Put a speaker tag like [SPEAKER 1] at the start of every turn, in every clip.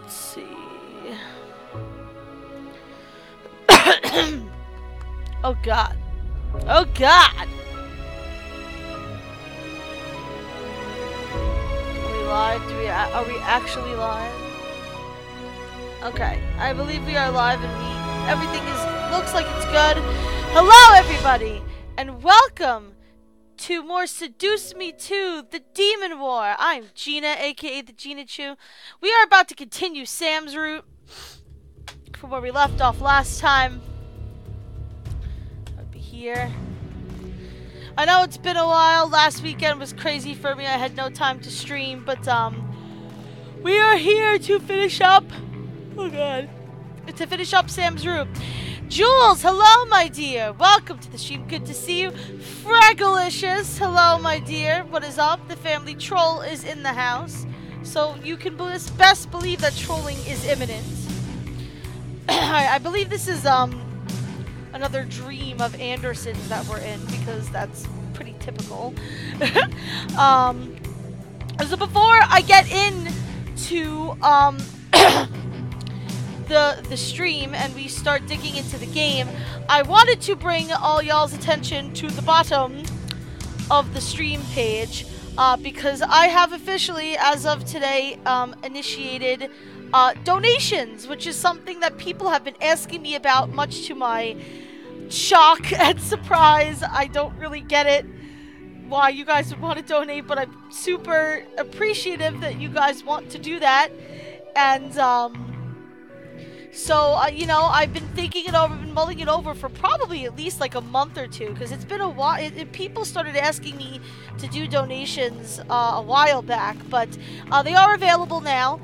[SPEAKER 1] Let's see. Oh god. Oh god! Are we live? Are we actually live? Okay, I believe we are live and everything looks like it's good. Hello everybody, and welcome to more Seduce Me 2, The Demon War. I'm Gina, aka the Gina Chu. We are about to continue Sam's route from where we left off last time. I'll be here. I know it's been a while. Last weekend was crazy for me. I had no time to stream, but we are here to finish up. Oh god. To finish up Sam's route. Jules, hello, my dear. Welcome to the stream. Good to see you. Fraggalicious, hello, my dear. What is up? The family troll is in the house, so you can best believe that trolling is imminent. I believe this is another dream of Anderson's that we're in, because that's pretty typical. So before I get into the stream and we start digging into the game, I wanted to bring all y'all's attention to the bottom of the stream page, because I have officially, as of today, initiated donations, which is something that people have been asking me about, much to my shock and surprise. I don't really get it why you guys would want to donate, but I'm super appreciative that you guys want to do that. And so, you know, I've been thinking it over, been mulling it over for probably at least like a month or two, because it's been a while. People started asking me to do donations a while back, but they are available now.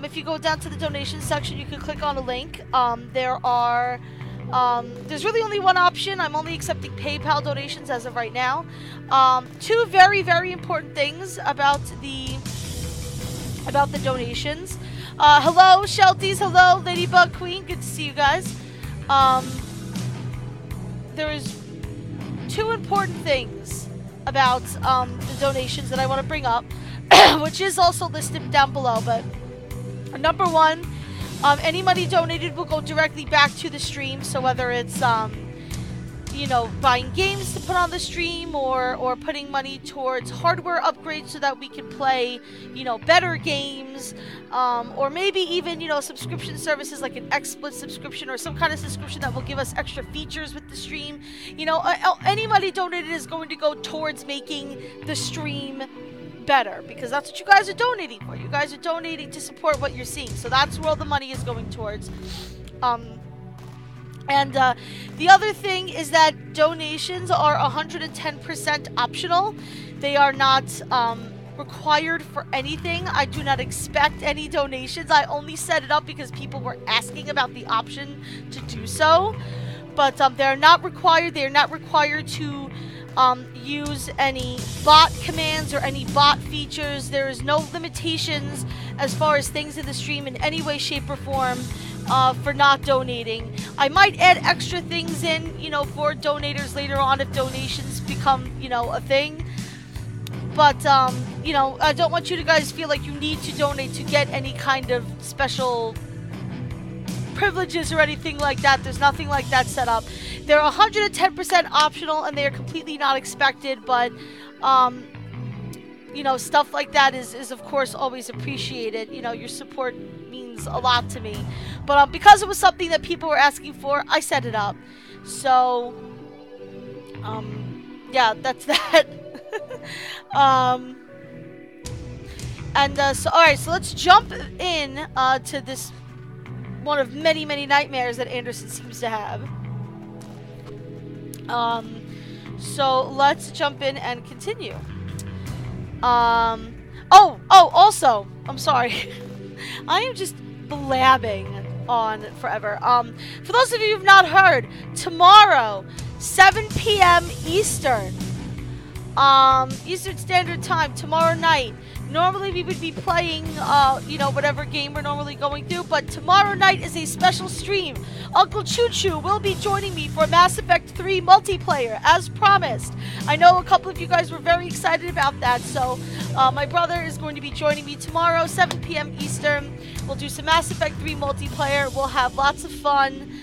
[SPEAKER 1] If you go down to the donation section, you can click on a link. There's really only one option. I'm only accepting PayPal donations as of right now. Two very, very important things about the donations. Hello, Shelties. Hello, Ladybug Queen. Good to see you guys. There is two important things about the donations that I want to bring up, which is also listed down below. But number one, any money donated will go directly back to the stream. So whether it's you know, buying games to put on the stream, or putting money towards hardware upgrades so that we can play, you know, better games, or maybe even, you know, subscription services like an XSplit subscription or some kind of subscription that will give us extra features with the stream. You know, any money donated is going to go towards making the stream better, because that's what you guys are donating for. You guys are donating to support what you're seeing, so that's where all the money is going towards. And the other thing is that donations are 110% optional. They are not required for anything. I do not expect any donations. I only set it up because people were asking about the option to do so. But they're not required. They are not required to use any bot commands or any bot features. There is no limitations as far as things in the stream in any way, shape, or form for not donating. I might add extra things in, you know, for donators later on if donations become, you know, a thing. But, you know, I don't want you to guys feel like you need to donate to get any kind of special privileges or anything like that. There's nothing like that set up. They're 110% optional and they are completely not expected, but you know, stuff like that is of course always appreciated. You know, your support means a lot to me. But because it was something that people were asking for, I set it up. So yeah, that's that. So alright, so let's jump in to this one of many, many nightmares that Anderson seems to have. So let's jump in and continue. Also, I'm sorry. I am just blabbing on forever. For those of you who've not heard, tomorrow, 7 p.m. Eastern Standard Time, tomorrow night, Normally we would be playing, whatever game we're normally going through, but tomorrow night is a special stream. Uncle Chu-Chu will be joining me for Mass Effect 3 multiplayer, as promised. I know a couple of you guys were very excited about that, so my brother is going to be joining me tomorrow, 7 p.m. Eastern. We'll do some Mass Effect 3 multiplayer. We'll have lots of fun.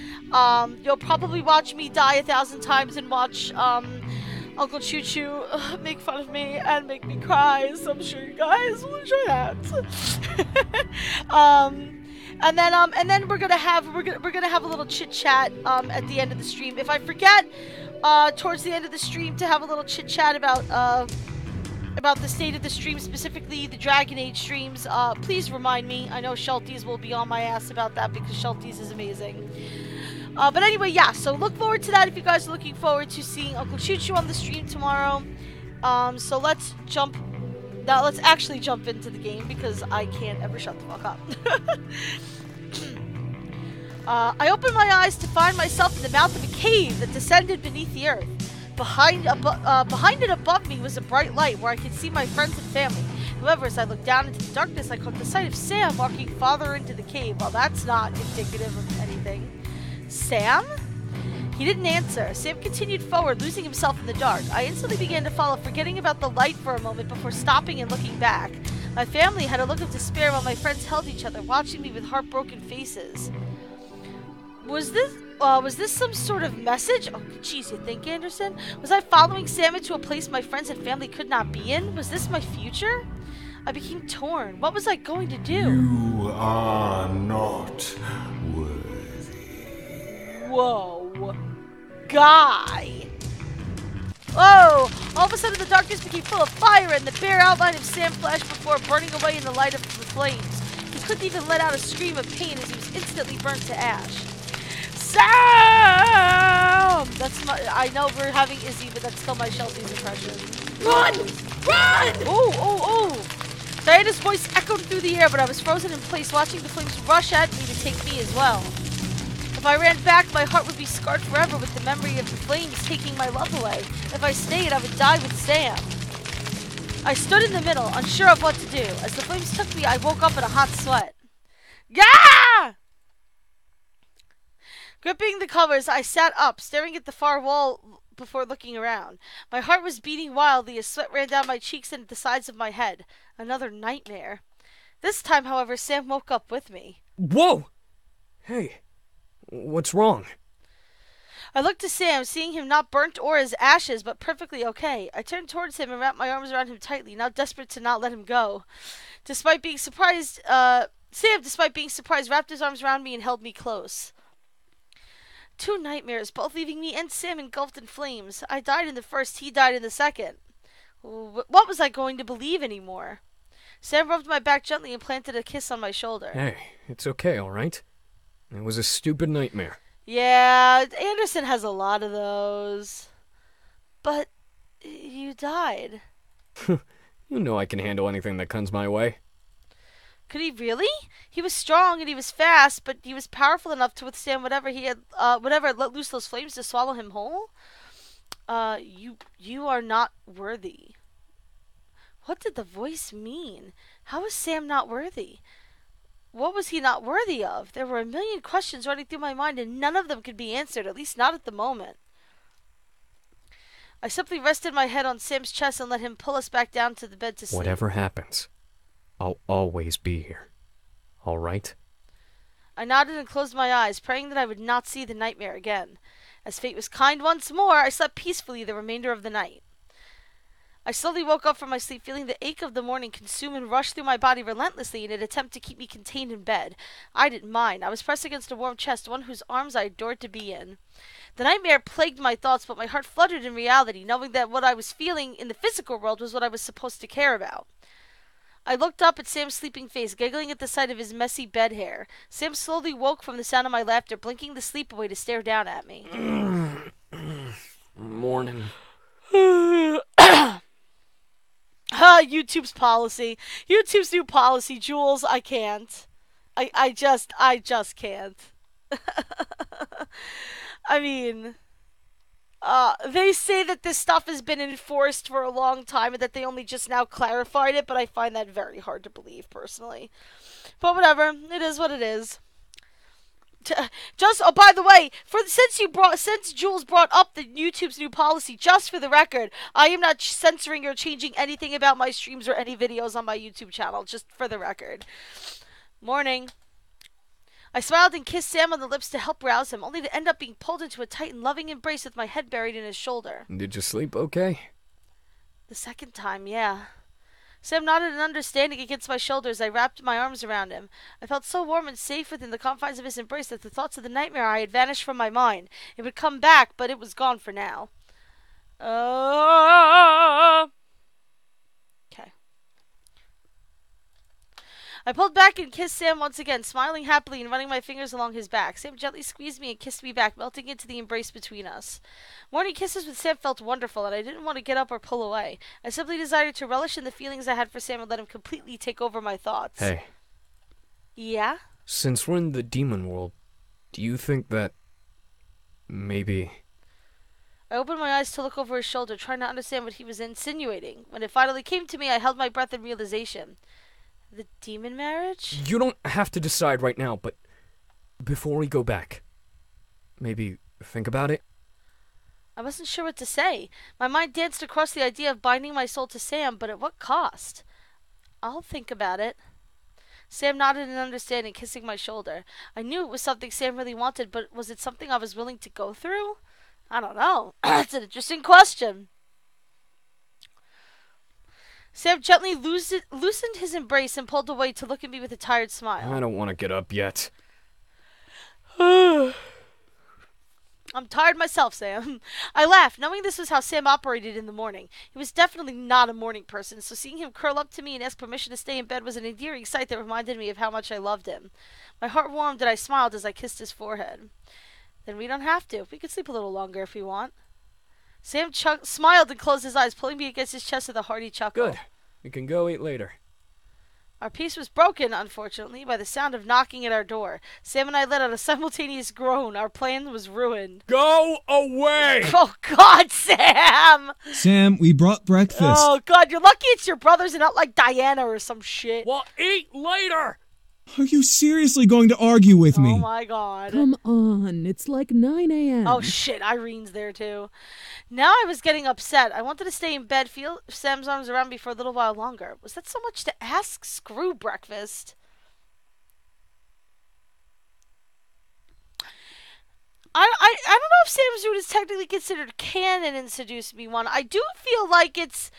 [SPEAKER 1] You'll probably watch me die 1,000 times and watch Uncle Chu-Chu make fun of me and make me cry, so I'm sure you guys will enjoy that. And then we're gonna have a little chit chat at the end of the stream. If I forget towards the end of the stream to have a little chit chat about the state of the stream, specifically the Dragon Age streams, please remind me. I know Shelties will be on my ass about that because Shelties is amazing. But anyway, yeah, so look forward to that if you guys are looking forward to seeing Uncle Chu-Chu on the stream tomorrow. So let's actually jump into the game because I can't ever shut the fuck up. I opened my eyes to find myself in the mouth of a cave that descended beneath the earth. Behind and above me was a bright light where I could see my friends and family. However, as I looked down into the darkness, I caught the sight of Sam walking farther into the cave. Well, that's not indicative of anything. Sam? He didn't answer. Sam continued forward, losing himself in the dark. I instantly began to follow, forgetting about the light for a moment before stopping and looking back. My family had a look of despair while my friends held each other, watching me with heartbroken faces. Was this some sort of message? Oh, jeez, you think, Anderson? Was I following Sam into a place my friends and family could not be in? Was this my future? I became torn. What was I going to do?
[SPEAKER 2] You are not worthy.
[SPEAKER 1] Whoa. Guy. Whoa! All of a sudden the darkness became full of fire and the bare outline of Sam flashed before burning away in the light of the flames. He couldn't even let out a scream of pain as he was instantly burnt to ash. Sam! I know we're having Izzy, but that's still my Shelby's impression.
[SPEAKER 3] Run! Run!
[SPEAKER 1] Oh! Diana's voice echoed through the air, but I was frozen in place, watching the flames rush at me to take me as well. If I ran back, my heart would be scarred forever with the memory of the flames taking my love away. If I stayed, I would die with Sam. I stood in the middle, unsure of what to do. As the flames took me, I woke up in a hot sweat. Gah! Gripping the covers, I sat up, staring at the far wall before looking around. My heart was beating wildly as sweat ran down my cheeks and at the sides of my head. Another nightmare. This time, however, Sam woke up with me.
[SPEAKER 3] Whoa! Hey, what's wrong?
[SPEAKER 1] I looked to Sam, seeing him not burnt or as ashes, but perfectly okay. I turned towards him and wrapped my arms around him tightly, now desperate to not let him go. Despite being surprised, wrapped his arms around me and held me close. Two nightmares, both leaving me and Sam engulfed in flames. I died in the first, he died in the second. What was I going to believe anymore? Sam rubbed my back gently and planted a kiss on my shoulder.
[SPEAKER 3] Hey, it's okay, alright? It was a stupid nightmare.
[SPEAKER 1] Yeah, Anderson has a lot of those. But you died.
[SPEAKER 3] You know I can handle anything that comes my way.
[SPEAKER 1] Could he really? He was strong and he was fast, but he was powerful enough to withstand whatever let loose those flames to swallow him whole? You are not worthy. What did the voice mean? How was Sam not worthy? What was he not worthy of? There were a million questions running through my mind, and none of them could be answered, at least not at the moment. I simply rested my head on Sam's chest and let him pull us back down to the bed to sleep.
[SPEAKER 3] Whatever happens, I'll always be here. Alright?
[SPEAKER 1] I nodded and closed my eyes, praying that I would not see the nightmare again. As fate was kind once more, I slept peacefully the remainder of the night. I slowly woke up from my sleep, feeling the ache of the morning consume and rush through my body relentlessly in an attempt to keep me contained in bed. I didn't mind. I was pressed against a warm chest, one whose arms I adored to be in. The nightmare plagued my thoughts, but my heart fluttered in reality, knowing that what I was feeling in the physical world was what I was supposed to care about. I looked up at Sam's sleeping face, giggling at the sight of his messy bed hair. Sam slowly woke from the sound of my laughter, blinking the sleep away to stare down at me.
[SPEAKER 3] Morning.
[SPEAKER 1] YouTube's policy. YouTube's new policy, Jules. I can't. I just can't. I mean, They say that this stuff has been enforced for a long time and that they only just now clarified it, but I find that very hard to believe, personally. But whatever, it is what it is. Just, oh, by the way, since Jules brought up the YouTube's new policy, just for the record, I am not censoring or changing anything about my streams or any videos on my YouTube channel, just for the record. Morning. I smiled and kissed Sam on the lips to help rouse him, only to end up being pulled into a tight and loving embrace with my head buried in his shoulder.
[SPEAKER 3] Did you sleep okay?
[SPEAKER 1] The second time, yeah. Sam nodded in understanding against my shoulder as I wrapped my arms around him. I felt so warm and safe within the confines of his embrace that the thoughts of the nightmare I had vanished from my mind. It would come back, but it was gone for now. Okay. I pulled back and kissed Sam once again, smiling happily and running my fingers along his back. Sam gently squeezed me and kissed me back, melting into the embrace between us. Morning kisses with Sam felt wonderful, and I didn't want to get up or pull away. I simply desired to relish in the feelings I had for Sam and let him completely take over my thoughts.
[SPEAKER 3] Hey.
[SPEAKER 1] Yeah?
[SPEAKER 3] Since we're in the demon world, do you think that maybe...
[SPEAKER 1] I opened my eyes to look over his shoulder, trying to understand what he was insinuating. When it finally came to me, I held my breath in realization. The demon marriage?
[SPEAKER 3] You don't have to decide right now, but before we go back, maybe think about it?
[SPEAKER 1] I wasn't sure what to say. My mind danced across the idea of binding my soul to Sam, but at what cost? I'll think about it. Sam nodded in understanding, kissing my shoulder. I knew it was something Sam really wanted, but was it something I was willing to go through? I don't know. That's an interesting question. Sam gently loosened his embrace and pulled away to look at me with a tired smile.
[SPEAKER 3] I don't want to get up yet.
[SPEAKER 1] I'm tired myself, Sam. I laughed, knowing this was how Sam operated in the morning. He was definitely not a morning person, so seeing him curl up to me and ask permission to stay in bed was an endearing sight that reminded me of how much I loved him. My heart warmed and I smiled as I kissed his forehead. Then we don't have to. We could sleep a little longer if we want. Sam smiled and closed his eyes, pulling me against his chest with a hearty chuckle.
[SPEAKER 3] Good. We can go eat later.
[SPEAKER 1] Our peace was broken, unfortunately, by the sound of knocking at our door. Sam and I let out a simultaneous groan. Our plan was ruined.
[SPEAKER 3] Go away!
[SPEAKER 1] Oh, God, Sam!
[SPEAKER 4] Sam, we brought breakfast.
[SPEAKER 1] Oh, God, you're lucky it's your brothers and not like Diana or some shit.
[SPEAKER 3] Well, eat later!
[SPEAKER 4] Are you seriously going to argue with me?
[SPEAKER 1] Oh, my God.
[SPEAKER 5] Come on, it's like 9 a.m.
[SPEAKER 1] Oh, shit, Irene's there, too. Now I was getting upset. I wanted to stay in bed, feel Sam's arms around me for a little while longer. Was that so much to ask? Screw breakfast. I don't know if Sam's route is technically considered canon in Seduce Me 1. I do feel like it's...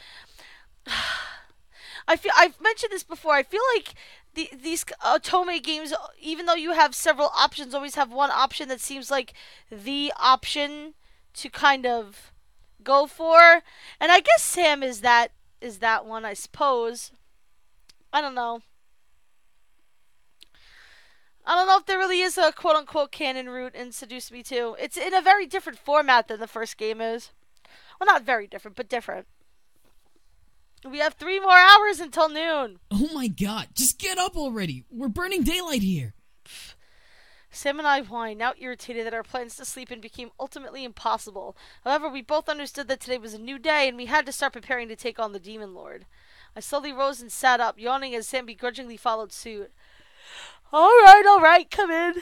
[SPEAKER 1] I've mentioned this before. I feel like these Otome games, even though you have several options, always have one option that seems like the option to kind of go for. And I guess Sam is that one, I suppose. I don't know. I don't know if there really is a quote-unquote canon route in Seduce Me 2. It's in a very different format than the first game is. Well, not very different, but different. We have 3 more hours until noon.
[SPEAKER 6] Oh my God, just get up already. We're burning daylight here.
[SPEAKER 1] Sam and I whined, now irritated that our plans to sleep in became ultimately impossible. However, we both understood that today was a new day and we had to start preparing to take on the Demon Lord. I slowly rose and sat up, yawning as Sam begrudgingly followed suit. All right, come in.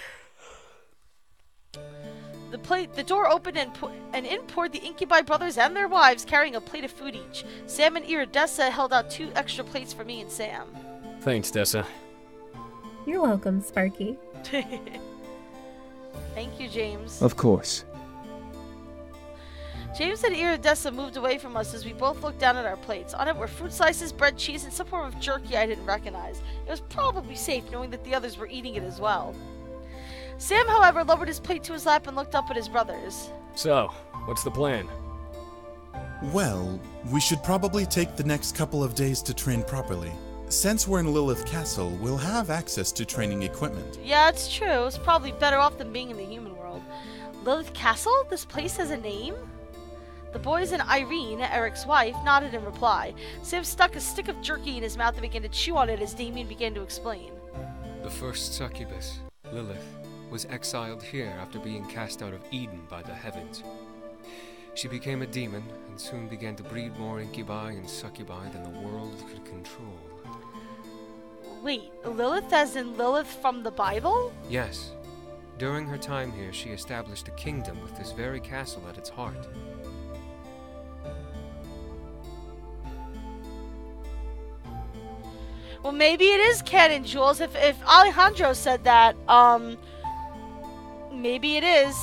[SPEAKER 1] The door opened and in poured the Incubi brothers and their wives, carrying a plate of food each. Sam and Iridessa held out 2 extra plates for me and Sam.
[SPEAKER 3] Thanks, Dessa.
[SPEAKER 7] You're welcome, Sparky.
[SPEAKER 1] Thank you, James.
[SPEAKER 4] Of course.
[SPEAKER 1] James and Iridessa moved away from us as we both looked down at our plates. On it were fruit slices, bread, cheese, and some form of jerky I didn't recognize. It was probably safe, knowing that the others were eating it as well. Sam, however, lowered his plate to his lap and looked up at his brothers.
[SPEAKER 3] So, what's the plan?
[SPEAKER 8] Well, we should probably take the next couple of days to train properly. Since we're in Lilith Castle, we'll have access to training equipment.
[SPEAKER 1] Yeah, it's true. It's probably better off than being in the human world. Lilith Castle? This place has a name? The boys and Irene, Eric's wife, nodded in reply. Sam stuck a stick of jerky in his mouth and began to chew on it as Damien began to explain.
[SPEAKER 9] The first succubus, Lilith, was exiled here after being cast out of Eden by the heavens. She became a demon and soon began to breed more incubi and succubi than the world could control.
[SPEAKER 1] Wait, Lilith as in Lilith from the Bible?
[SPEAKER 9] Yes. During her time here, she established a kingdom with this very castle at its heart.
[SPEAKER 1] Well, maybe it is canon, Jules. If Alejandro said that, maybe it is.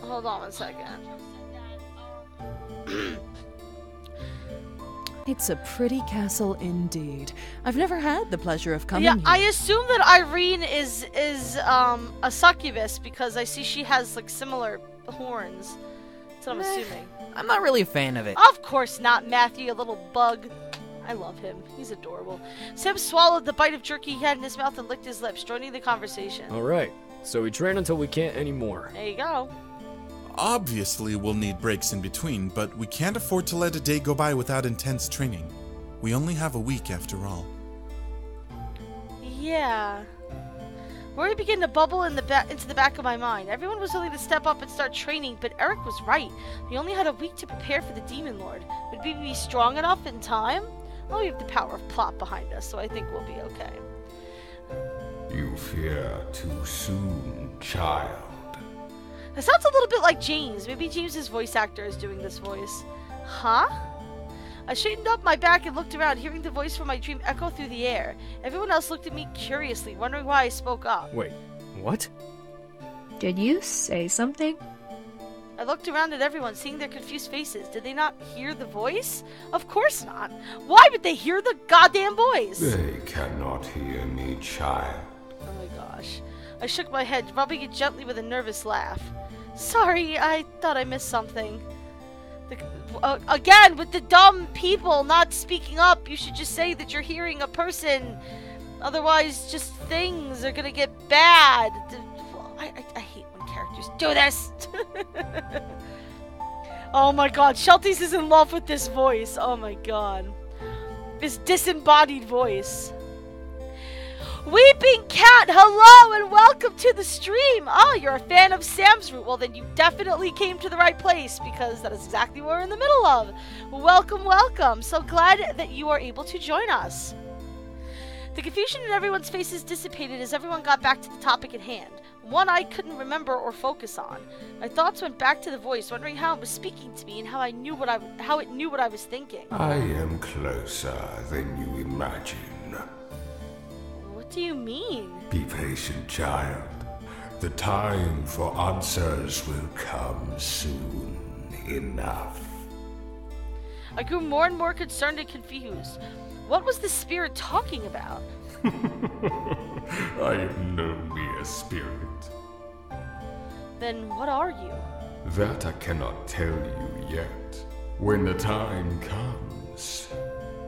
[SPEAKER 1] Hold on one second.
[SPEAKER 5] It's a pretty castle indeed. I've never had the pleasure of coming
[SPEAKER 1] Yeah,
[SPEAKER 5] here.
[SPEAKER 1] I assume that Irene is a succubus because I see she has like similar horns. That's what I'm assuming.
[SPEAKER 10] I'm not really a fan of it.
[SPEAKER 1] Of course not, Matthew, you little bug. I love him. He's adorable. Sam swallowed the bite of jerky he had in his mouth and licked his lips, joining the conversation.
[SPEAKER 3] Alright, so we train until we can't anymore.
[SPEAKER 1] There you go.
[SPEAKER 8] Obviously, we'll need breaks in between, but we can't afford to let a day go by without intense training. We only have a week after all.
[SPEAKER 1] Yeah. Worry began to bubble into the back of my mind. Everyone was willing to step up and start training, but Eric was right. We only had a week to prepare for the Demon Lord. Would we be strong enough in time? Well, we have the power of plot behind us, so I think we'll be okay.
[SPEAKER 2] You fear too soon, child.
[SPEAKER 1] That sounds a little bit like James. Maybe James's voice actor is doing this voice. Huh? I straightened up my back and looked around, hearing the voice from my dream echo through the air. Everyone else looked at me curiously, wondering why I spoke up.
[SPEAKER 3] Wait, what?
[SPEAKER 7] Did you say something?
[SPEAKER 1] I looked around at everyone, seeing their confused faces. Did they not hear the voice? Of course not. Why would they hear the goddamn voice?
[SPEAKER 2] They cannot hear me, child.
[SPEAKER 1] Oh my gosh. I shook my head, rubbing it gently with a nervous laugh. Sorry, I thought I missed something. Again, with the dumb people not speaking up, you should just say that you're hearing a person. Otherwise, just things are gonna get bad. I hate when characters do this. Oh my god, Shelties is in love with this voice. Oh my god. This disembodied voice. Weeping Cat, hello and welcome to the stream. Oh, you're a fan of Sam's Root. Well, then you definitely came to the right place because that is exactly what we're in the middle of. Welcome, welcome. So glad that you are able to join us. The confusion in everyone's faces dissipated as everyone got back to the topic at hand. One I couldn't remember or focus on. My thoughts went back to the voice, wondering how it was speaking to me and how it knew what I was thinking.
[SPEAKER 2] I am closer than you imagine.
[SPEAKER 1] What do you mean?
[SPEAKER 2] Be patient, child. The time for answers will come soon enough.
[SPEAKER 1] I grew more and more concerned and confused. What was the spirit talking about?
[SPEAKER 2] I am no mere spirit.
[SPEAKER 1] Then what are you?
[SPEAKER 2] That I cannot tell you yet. When the time comes,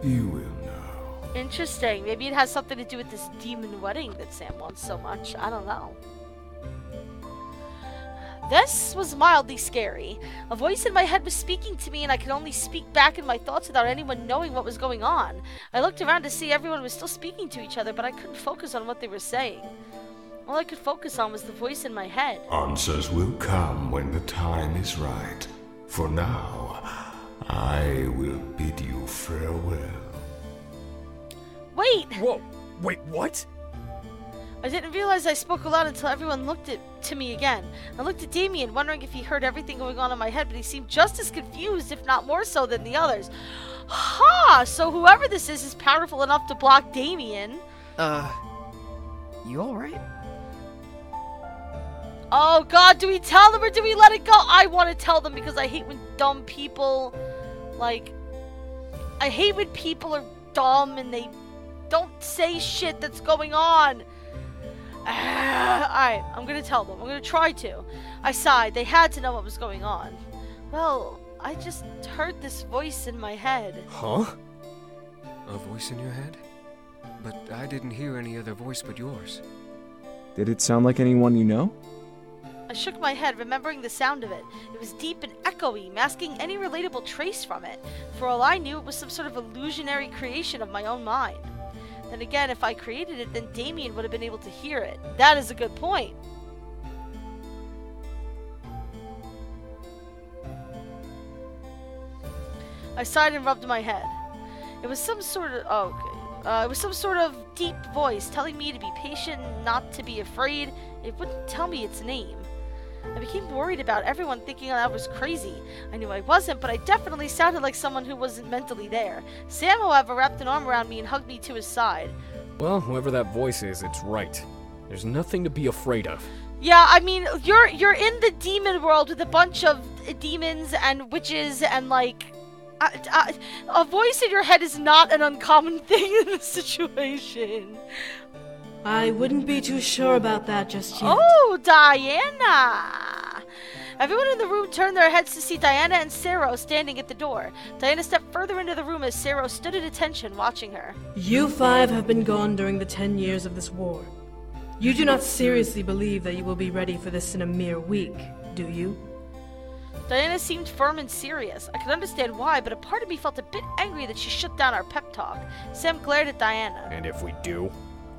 [SPEAKER 2] you will know.
[SPEAKER 1] Interesting. Maybe it has something to do with this demon wedding that Sam wants so much. I don't know. This was mildly scary. A voice in my head was speaking to me and I could only speak back in my thoughts without anyone knowing what was going on. I looked around to see everyone was still speaking to each other, but I couldn't focus on what they were saying. All I could focus on was the voice in my head.
[SPEAKER 2] Answers will come when the time is right. For now, I will bid you farewell.
[SPEAKER 1] Wait!
[SPEAKER 3] Whoa, wait, what?
[SPEAKER 1] I didn't realize I spoke aloud until everyone looked to me again. I looked at Damien, wondering if he heard everything going on in my head, but he seemed just as confused, if not more so, than the others. Ha! So whoever this is powerful enough to block Damien.
[SPEAKER 10] You alright?
[SPEAKER 1] Oh god, do we tell them or do we let it go? I want to tell them because I hate when dumb people, I hate when people are dumb and they don't say shit that's going on. Alright, I'm gonna tell them. I'm gonna try to. I sighed. They had to know what was going on. Well, I just heard this voice in my head.
[SPEAKER 3] Huh?
[SPEAKER 9] A voice in your head? But I didn't hear any other voice but yours.
[SPEAKER 11] Did it sound like anyone you know?
[SPEAKER 1] I shook my head, remembering the sound of it. It was deep and echoey, masking any relatable trace from it. For all I knew, it was some sort of illusionary creation of my own mind. Then again, if I created it, then Damien would have been able to hear it. That is a good point. I sighed and rubbed my head. It was some sort of... it was some sort of deep voice telling me to be patient and not to be afraid. It wouldn't tell me its name. I became worried about everyone thinking I was crazy. I knew I wasn't, but I definitely sounded like someone who wasn't mentally there. Sam, however, wrapped an arm around me and hugged me to his side.
[SPEAKER 3] Well, whoever that voice is, it's right. There's nothing to be afraid of.
[SPEAKER 1] Yeah, I mean, you're in the demon world with a bunch of demons and witches and, like... a voice in your head is not an uncommon thing in this situation.
[SPEAKER 11] I wouldn't be too sure about that just yet.
[SPEAKER 1] Oh, Diana! Everyone in the room turned their heads to see Diana and Sero standing at the door. Diana stepped further into the room as Sero stood at attention, watching her.
[SPEAKER 11] You 5 have been gone during the 10 years of this war. You do not seriously believe that you will be ready for this in a mere week, do you?
[SPEAKER 1] Diana seemed firm and serious. I could understand why, but a part of me felt a bit angry that she shut down our pep talk. Sam glared at Diana.
[SPEAKER 3] And if we do?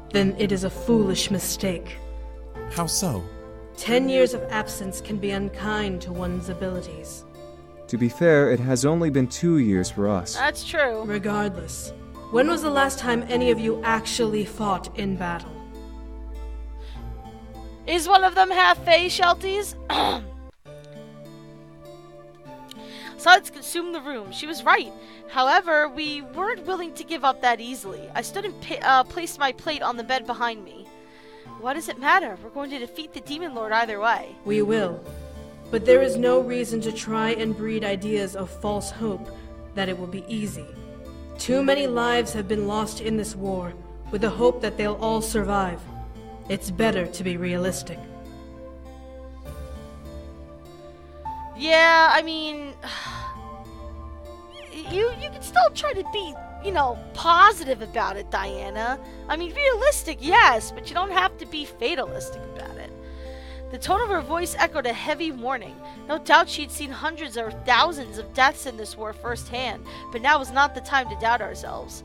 [SPEAKER 11] Then it is a foolish mistake.
[SPEAKER 8] How so?
[SPEAKER 11] 10 years of absence can be unkind to one's abilities.
[SPEAKER 12] To be fair, it has only been 2 years for us.
[SPEAKER 1] That's true.
[SPEAKER 11] Regardless, when was the last time any of you actually fought in battle?
[SPEAKER 1] Is one of them half-fae, Shelties? Silence consumed the room. She was right. However, we weren't willing to give up that easily. I stood and placed my plate on the bed behind me. Why does it matter? We're going to defeat the Demon Lord either way.
[SPEAKER 11] We will. But there is no reason to try and breed ideas of false hope that it will be easy. Too many lives have been lost in this war, with the hope that they'll all survive. It's better to be realistic.
[SPEAKER 1] Yeah, I mean... You can still try to be, positive about it, Diana. I mean, realistic, yes, but you don't have to be fatalistic about it. The tone of her voice echoed a heavy warning. No doubt she'd seen hundreds or thousands of deaths in this war firsthand, but now was not the time to doubt ourselves.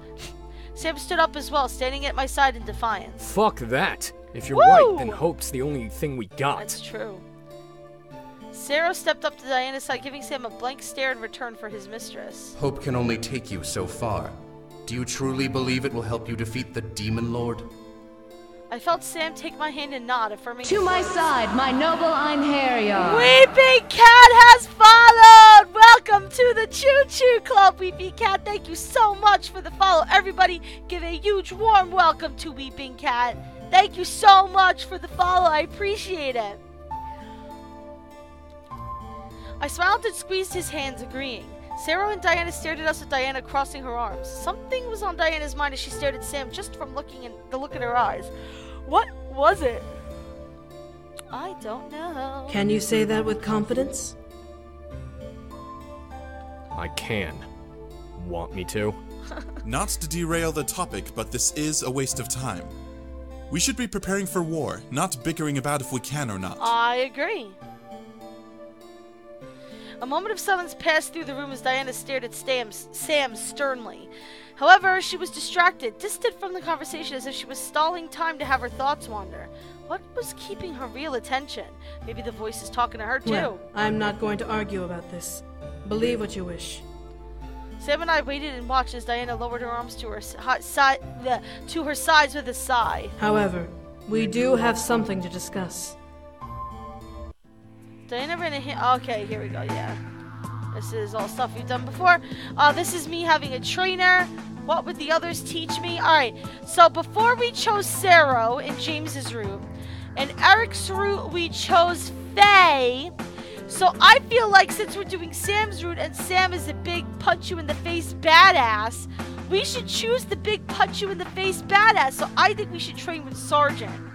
[SPEAKER 1] Sam stood up as well, standing at my side in defiance.
[SPEAKER 3] Fuck that! If you're
[SPEAKER 1] Woo!
[SPEAKER 3] right, then hope's the only thing we got.
[SPEAKER 1] That's true. Sero stepped up to Diana's side, giving Sam a blank stare in return for his mistress.
[SPEAKER 13] Hope can only take you so far. Do you truly believe it will help you defeat the Demon Lord?
[SPEAKER 1] I felt Sam take my hand and nod, affirming...
[SPEAKER 14] To my side, my noble Einherjar.
[SPEAKER 1] Weeping Cat has followed! Welcome to the Chu-Chu Club, Weeping Cat. Thank you so much for the follow. Everybody, give a huge warm welcome to Weeping Cat. Thank you so much for the follow. I appreciate it. I smiled and squeezed his hands, agreeing. Sero and Diana stared at us with Diana crossing her arms. Something was on Diana's mind as she stared at Sam just from looking in the look in her eyes. What was it? I don't know.
[SPEAKER 11] Can you say that with confidence?
[SPEAKER 3] I can. Want me to?
[SPEAKER 8] Not to derail the topic, but this is a waste of time. We should be preparing for war, not bickering about if we can or not.
[SPEAKER 1] I agree. A moment of silence passed through the room as Diana stared at Sam sternly. However, she was distracted, distant from the conversation as if she was stalling time to have her thoughts wander. What was keeping her real attention? Maybe the voice is talking to her too.
[SPEAKER 11] Well, I'm not going to argue about this. Believe what you wish.
[SPEAKER 1] Sam and I waited and watched as Diana lowered her arms to her sides with a sigh.
[SPEAKER 11] However, we do have something to discuss.
[SPEAKER 1] Diana ran a hand. Okay, here we go. Yeah, this is all stuff we've done before. This is me having a trainer. What would the others teach me? All right. So before we chose Sero in James's room, in Eric's route we chose Faye. So I feel like since we're doing Sam's route and Sam is a big punch you in the face badass, we should choose the big punch you in the face badass. So I think we should train with Sergeant.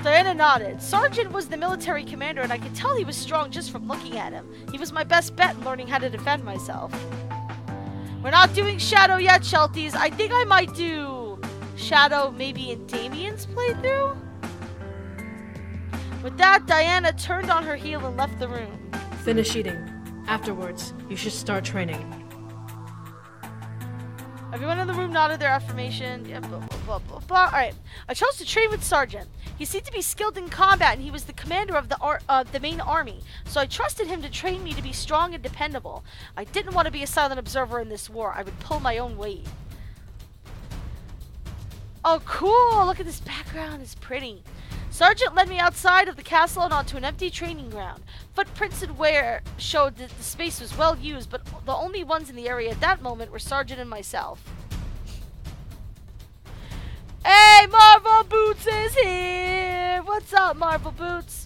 [SPEAKER 1] Diana nodded. Sergeant was the military commander, and I could tell he was strong just from looking at him. He was my best bet in learning how to defend myself. We're not doing Shadow yet, Shelties. I think I might do Shadow maybe in Damien's playthrough? With that, Diana turned on her heel and left the room.
[SPEAKER 11] Finish eating. Afterwards, you should start training.
[SPEAKER 1] Everyone in the room nodded their affirmation. Yeah, blah, blah, blah, blah, blah. Alright. I chose to train with Sergeant. He seemed to be skilled in combat, and he was the commander of the main army, so I trusted him to train me to be strong and dependable. I didn't want to be a silent observer in this war. I would pull my own weight. Oh, cool! Look at this background. It's pretty. Sergeant led me outside of the castle and onto an empty training ground. Footprints and wear showed that the space was well used, but the only ones in the area at that moment were Sergeant and myself. Hey, Marvel Boots is here! What's up, Marvel Boots?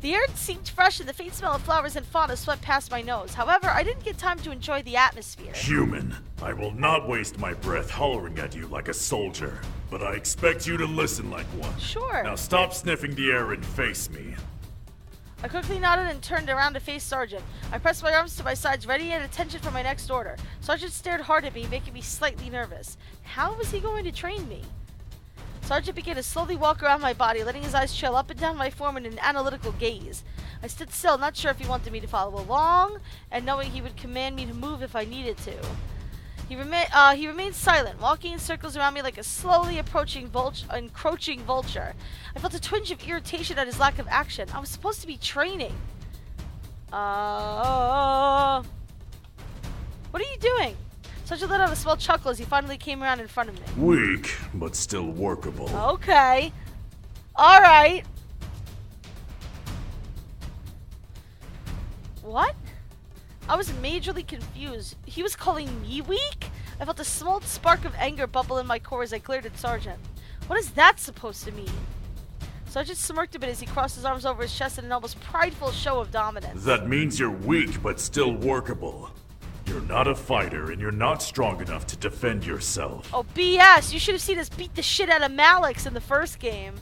[SPEAKER 1] The air seemed fresh and the faint smell of flowers and fauna swept past my nose. However, I didn't get time to enjoy the atmosphere.
[SPEAKER 15] Human, I will not waste my breath hollering at you like a soldier, but I expect you to listen like one.
[SPEAKER 1] Sure.
[SPEAKER 15] Now stop sniffing the air and face me.
[SPEAKER 1] I quickly nodded and turned around to face Sergeant. I pressed my arms to my sides, ready and attention for my next order. Sergeant stared hard at me, making me slightly nervous. How was he going to train me? Sergeant began to slowly walk around my body, letting his eyes trail up and down my form in an analytical gaze. I stood still, not sure if he wanted me to follow along, and knowing he would command me to move if I needed to. He remained silent, walking in circles around me like a slowly encroaching vulture. I felt a twinge of irritation at his lack of action. I was supposed to be training. What are you doing? Sergeant let out a small chuckle as he finally came around in front of me.
[SPEAKER 15] Weak, but still workable.
[SPEAKER 1] Okay. Alright. What? I was majorly confused. He was calling me weak? I felt a small spark of anger bubble in my core as I glared at Sergeant. What is that supposed to mean? Sergeant smirked a bit as he crossed his arms over his chest in an almost prideful show of dominance.
[SPEAKER 15] That means you're weak, but still workable. You're not a fighter, and you're not strong enough to defend yourself.
[SPEAKER 1] Oh, BS! You should have seen us beat the shit out of Malix in the first game.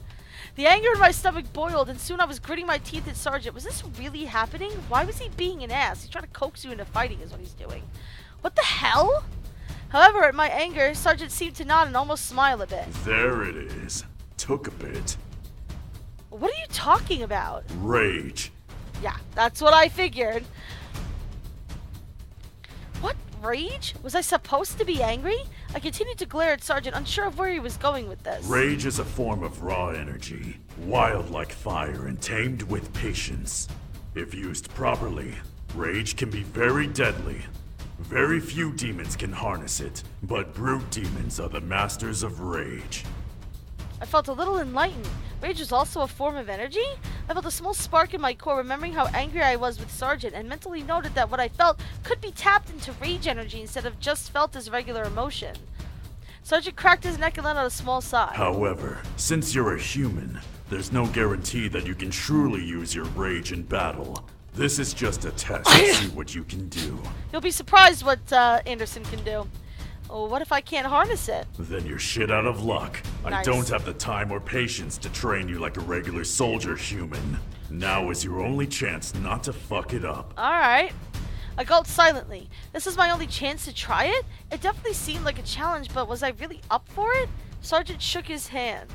[SPEAKER 1] The anger in my stomach boiled, and soon I was gritting my teeth at Sergeant. Was this really happening? Why was he being an ass? He's trying to coax you into fighting is what he's doing. What the hell? However, at my anger, Sergeant seemed to nod and almost smile a bit.
[SPEAKER 15] There it is. Took a bit.
[SPEAKER 1] What are you talking about?
[SPEAKER 15] Rage.
[SPEAKER 1] Yeah, that's what I figured. What? Rage? Was I supposed to be angry? I continued to glare at Sergeant, unsure of where he was going with this.
[SPEAKER 15] Rage is a form of raw energy, wild like fire and tamed with patience. If used properly, rage can be very deadly. Very few demons can harness it, but brute demons are the masters of rage.
[SPEAKER 1] I felt a little enlightened. Rage was also a form of energy? I felt a small spark in my core, remembering how angry I was with Sergeant, and mentally noted that what I felt could be tapped into rage energy instead of just felt as regular emotion. Sergeant cracked his neck and let out a small sigh.
[SPEAKER 15] However, since you're a human, there's no guarantee that you can truly use your rage in battle. This is just a test to see what you can do.
[SPEAKER 1] You'll be surprised what Anderson can do. Oh, what if I can't harness it?
[SPEAKER 15] Then you're shit out of luck.
[SPEAKER 1] Nice.
[SPEAKER 15] I don't have the time or patience to train you like a regular soldier human. Now is your only chance not to fuck it up.
[SPEAKER 1] Alright. I gulped silently. This is my only chance to try it? It definitely seemed like a challenge, but was I really up for it? Sergeant shook his head.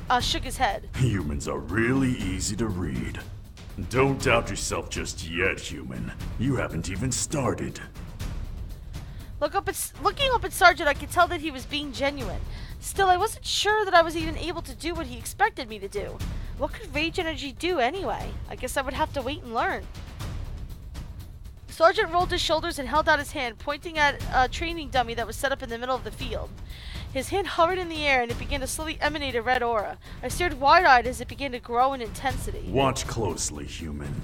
[SPEAKER 15] Humans are really easy to read. Don't doubt yourself just yet, human. You haven't even started.
[SPEAKER 1] Looking up at Sergeant, I could tell that he was being genuine. Still, I wasn't sure that I was even able to do what he expected me to do. What could rage energy do anyway? I guess I would have to wait and learn. Sergeant rolled his shoulders and held out his hand, pointing at a training dummy that was set up in the middle of the field. His hand hovered in the air and it began to slowly emanate a red aura. I stared wide-eyed as it began to grow in intensity.
[SPEAKER 15] Watch closely, human.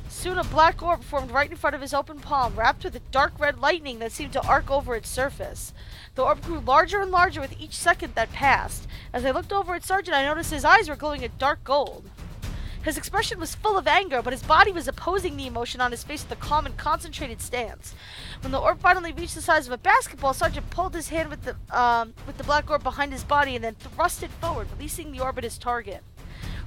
[SPEAKER 1] Soon a black orb formed right in front of his open palm, wrapped with a dark red lightning that seemed to arc over its surface. The orb grew larger and larger with each second that passed. As I looked over at Sergeant, I noticed his eyes were glowing a dark gold. His expression was full of anger, but his body was opposing the emotion on his face with a calm and concentrated stance. When the orb finally reached the size of a basketball, Sergeant pulled his hand with the black orb behind his body and then thrust it forward, releasing the orb at his target.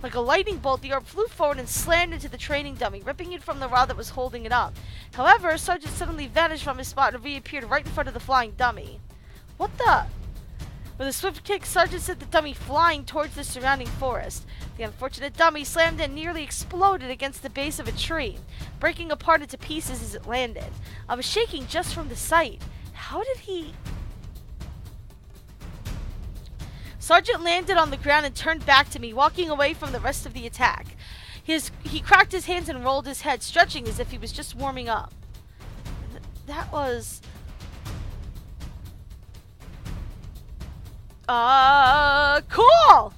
[SPEAKER 1] Like a lightning bolt, the orb flew forward and slammed into the training dummy, ripping it from the rod that was holding it up. However, Sergeant suddenly vanished from his spot and reappeared right in front of the flying dummy. What the? With a swift kick, Sergeant sent the dummy flying towards the surrounding forest. The unfortunate dummy slammed and nearly exploded against the base of a tree, breaking apart into pieces as it landed. I was shaking just from the sight. How did he... Sergeant landed on the ground and turned back to me, walking away from the rest of the attack. He cracked his hands and rolled his head, stretching as if he was just warming up. That was... cool!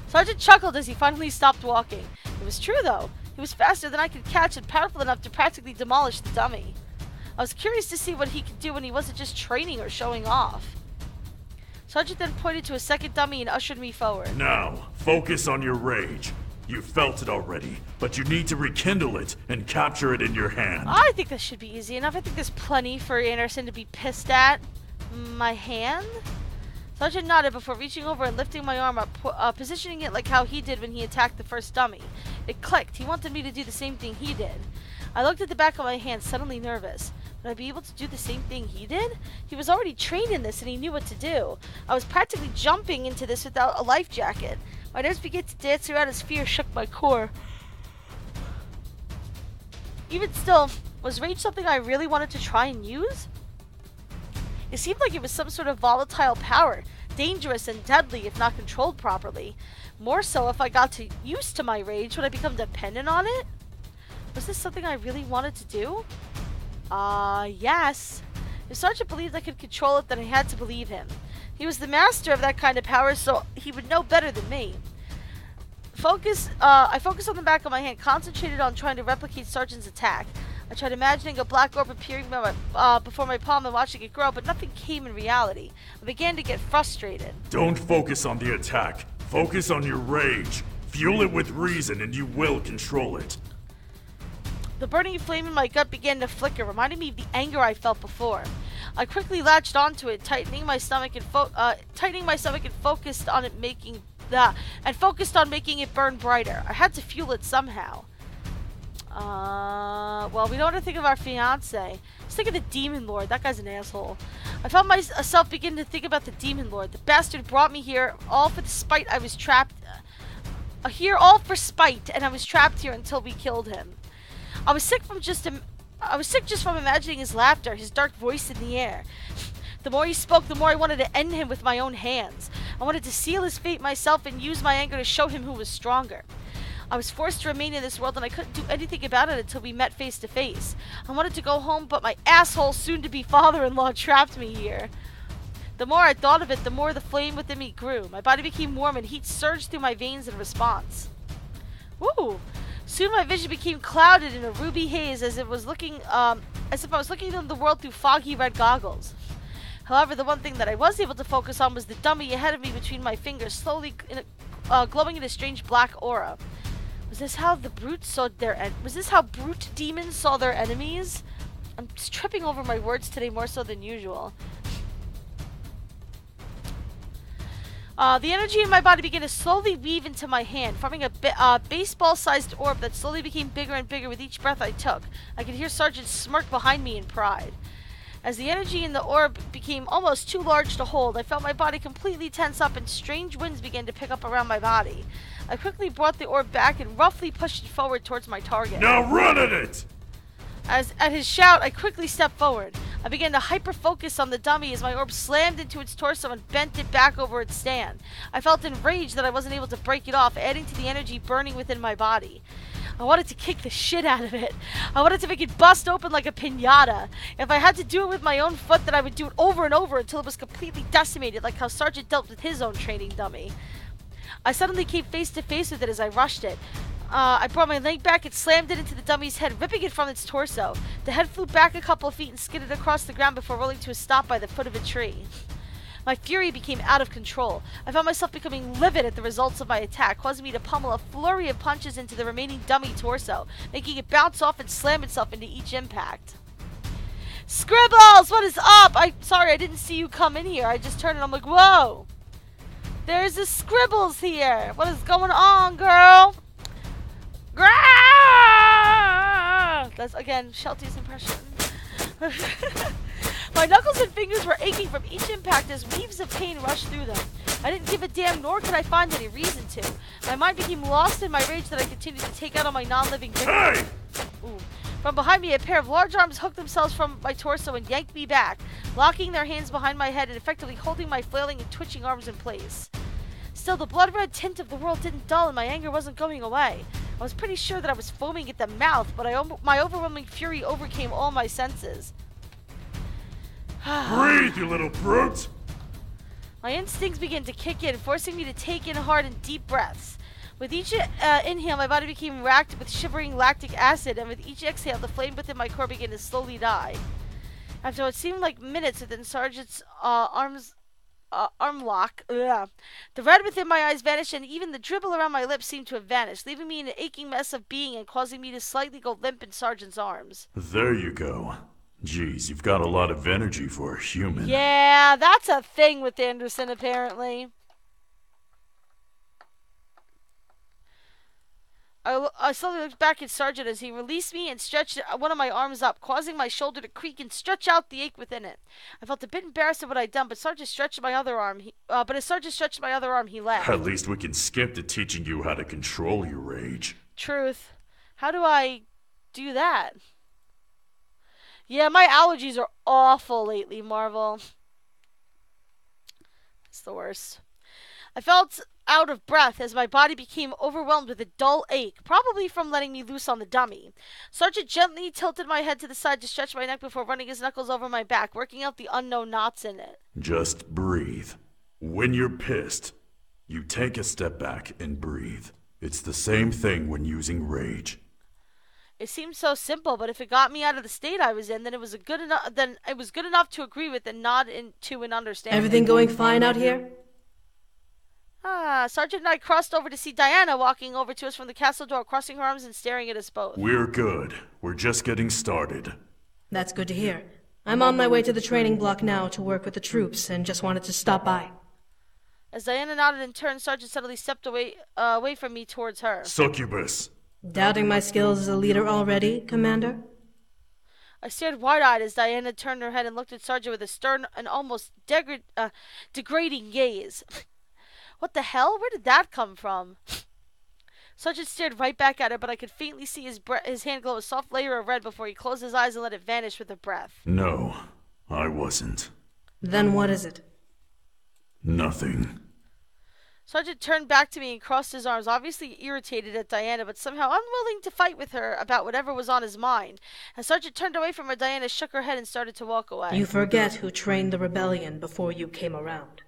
[SPEAKER 1] Sergeant chuckled as he finally stopped walking. It was true, though. He was faster than I could catch and powerful enough to practically demolish the dummy. I was curious to see what he could do when he wasn't just training or showing off. Sergeant then pointed to a second dummy and ushered me forward.
[SPEAKER 15] Now, focus on your rage. You felt it already, but you need to rekindle it and capture it in your hand.
[SPEAKER 1] I think this should be easy enough. I think there's plenty for Anderson to be pissed at. My hand? Sergeant nodded before reaching over and lifting my arm up, positioning it like how he did when he attacked the first dummy. It clicked. He wanted me to do the same thing he did. I looked at the back of my hand, suddenly nervous. Would I be able to do the same thing he did? He was already trained in this and he knew what to do. I was practically jumping into this without a life jacket. My nerves began to dance around as fear shook my core. Even still, was rage something I really wanted to try and use? It seemed like it was some sort of volatile power, dangerous and deadly if not controlled properly. More so if I got used to my rage, would I become dependent on it? Was this something I really wanted to do? Yes. If Sergeant believed I could control it, then I had to believe him. He was the master of that kind of power, so he would know better than me. I focused on the back of my hand, concentrated on trying to replicate Sergeant's attack. I tried imagining a black orb appearing before my palm and watching it grow, but nothing came in reality. I began to get frustrated.
[SPEAKER 15] Don't focus on the attack. Focus on your rage. Fuel it with reason and you will control it.
[SPEAKER 1] The burning flame in my gut began to flicker, reminding me of the anger I felt before. I quickly latched onto it, tightening my stomach and focused on making it burn brighter. I had to fuel it somehow. Well, we don't want to think of our fiancé. Let's think of the Demon Lord. That guy's an asshole. I found myself beginning to think about the Demon Lord. The bastard brought me here all for the spite I was trapped all for spite, and I was trapped here until we killed him. I was sick just from imagining his laughter, his dark voice in the air. The more he spoke, the more I wanted to end him with my own hands. I wanted to seal his fate myself and use my anger to show him who was stronger. I was forced to remain in this world and I couldn't do anything about it until we met face to face. I wanted to go home, but my asshole soon-to-be father-in-law trapped me here. The more I thought of it, the more the flame within me grew. My body became warm and heat surged through my veins in response. Woo! Soon my vision became clouded in a ruby haze as if I was looking into the world through foggy red goggles. However, the one thing that I was able to focus on was the dummy ahead of me between my fingers, slowly glowing in a strange black aura. Was this how brute demons saw their enemies? I'm just tripping over my words today more so than usual. The energy in my body began to slowly weave into my hand, forming a baseball-sized orb that slowly became bigger and bigger with each breath I took. I could hear Sergeant smirk behind me in pride. As the energy in the orb became almost too large to hold, I felt my body completely tense up and strange winds began to pick up around my body. I quickly brought the orb back and roughly pushed it forward towards my target.
[SPEAKER 15] Now run at it!
[SPEAKER 1] At his shout, I quickly stepped forward. I began to hyper-focus on the dummy as my orb slammed into its torso and bent it back over its stand. I felt enraged that I wasn't able to break it off, adding to the energy burning within my body. I wanted to kick the shit out of it. I wanted to make it bust open like a piñata. If I had to do it with my own foot, then I would do it over and over until it was completely decimated, like how Sergeant dealt with his own training dummy. I suddenly came face to face with it as I rushed it. I brought my leg back and slammed it into the dummy's head, ripping it from its torso. The head flew back a couple of feet and skidded across the ground before rolling to a stop by the foot of a tree. My fury became out of control. I found myself becoming livid at the results of my attack, causing me to pummel a flurry of punches into the remaining dummy torso, making it bounce off and slam itself into each impact. Scribbles, what is up? Sorry, I didn't see you come in here. I just turned and I'm like, whoa! There's a Scribbles here. What is going on, girl? That's, again, Shelty's impression. My knuckles and fingers were aching from each impact as waves of pain rushed through them. I didn't give a damn, nor could I find any reason to. My mind became lost in my rage that I continued to take out on my non-living victim.
[SPEAKER 15] Hey!
[SPEAKER 1] Ooh. From behind me, a pair of large arms hooked themselves from my torso and yanked me back, locking their hands behind my head and effectively holding my flailing and twitching arms in place. Still, the blood-red tint of the world didn't dull and my anger wasn't going away. I was pretty sure that I was foaming at the mouth, but my overwhelming fury overcame all my senses.
[SPEAKER 15] Breathe, you little brute!
[SPEAKER 1] My instincts began to kick in, forcing me to take in hard and deep breaths. With each inhale, my body became racked with shivering lactic acid, and with each exhale, the flame within my core began to slowly die. After what seemed like minutes within Sergeant's arm lock, the red within my eyes vanished, and even the dribble around my lips seemed to have vanished, leaving me in an aching mess of being and causing me to slightly go limp in Sergeant's arms.
[SPEAKER 15] There you go. Geez, you've got a lot of energy for a human.
[SPEAKER 1] Yeah, that's a thing with Anderson, apparently. I slowly looked back at Sergeant as he released me and stretched one of my arms up, causing my shoulder to creak and stretch out the ache within it. I felt a bit embarrassed at what I'd done, but Sergeant stretched my other arm. As Sergeant stretched my other arm, he laughed.
[SPEAKER 15] At least we can skip to teaching you how to control your rage.
[SPEAKER 1] Truth. How do I do that? Yeah, my allergies are awful lately, Marvel. It's the worst. I felt out of breath as my body became overwhelmed with a dull ache, probably from letting me loose on the dummy. Sergeant gently tilted my head to the side to stretch my neck before running his knuckles over my back, working out the unknown knots in it.
[SPEAKER 15] Just breathe. When you're pissed, you take a step back and breathe. It's the same thing when using rage.
[SPEAKER 1] It seemed so simple, but if it got me out of the state I was in, then it was good enough to agree with and nod into and understand.
[SPEAKER 11] Everything going fine out here?
[SPEAKER 1] Sergeant and I crossed over to see Diana walking over to us from the castle door, crossing her arms and staring at us both.
[SPEAKER 15] We're good. We're just getting started.
[SPEAKER 11] That's good to hear. I'm on my way to the training block now to work with the troops and just wanted to stop by.
[SPEAKER 1] As Diana nodded in turn, Sergeant suddenly stepped away from me towards her.
[SPEAKER 15] Succubus!
[SPEAKER 11] Doubting my skills as a leader already, Commander?
[SPEAKER 1] I stared wide-eyed as Diana turned her head and looked at Sergeant with a stern and almost degrading gaze. What the hell? Where did that come from? Sergeant stared right back at her, but I could faintly see his hand glow a soft layer of red before he closed his eyes and let it vanish with a breath.
[SPEAKER 15] No, I wasn't.
[SPEAKER 11] Then what is it?
[SPEAKER 15] Nothing.
[SPEAKER 1] Sergeant turned back to me and crossed his arms, obviously irritated at Diana, but somehow unwilling to fight with her about whatever was on his mind. As Sergeant turned away from her, Diana shook her head and started to walk away.
[SPEAKER 11] You forget who trained the rebellion before you came around.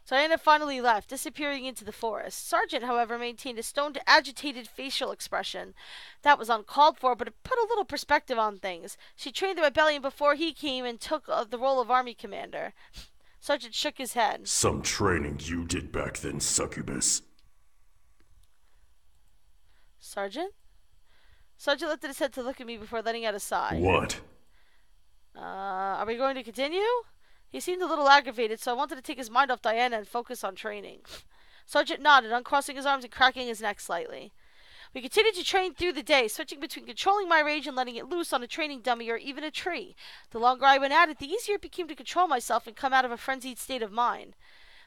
[SPEAKER 1] Diana finally left, disappearing into the forest. Sergeant, however, maintained a stoned, agitated facial expression. That was uncalled for, but it put a little perspective on things. She trained the rebellion before he came and took the role of army commander. Sergeant shook his head.
[SPEAKER 15] Some training you did back then, Succubus.
[SPEAKER 1] Sergeant? Sergeant lifted his head to look at me before letting out a sigh.
[SPEAKER 15] What?
[SPEAKER 1] Are we going to continue? He seemed a little aggravated, so I wanted to take his mind off Diana and focus on training. Sergeant nodded, uncrossing his arms and cracking his neck slightly. We continued to train through the day, switching between controlling my rage and letting it loose on a training dummy or even a tree. The longer I went at it, the easier it became to control myself and come out of a frenzied state of mind.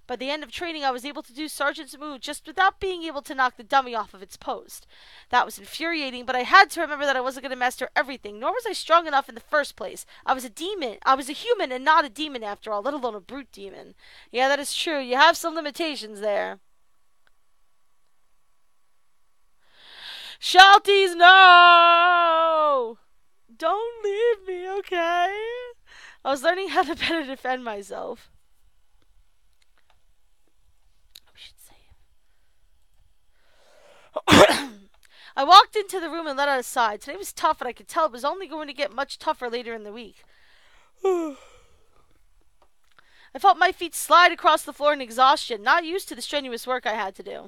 [SPEAKER 1] By the end of training, I was able to do Sergeant's move just without being able to knock the dummy off of its post. That was infuriating, but I had to remember that I wasn't going to master everything, nor was I strong enough in the first place. I was a demon. I was a human and not a demon after all, let alone a brute demon. Yeah, that is true. You have some limitations there. Shalties, no! Don't leave me, okay? I was learning how to better defend myself. We should say it. I walked into the room and let out a sigh. Today was tough, and I could tell it was only going to get much tougher later in the week. I felt my feet slide across the floor in exhaustion, not used to the strenuous work I had to do.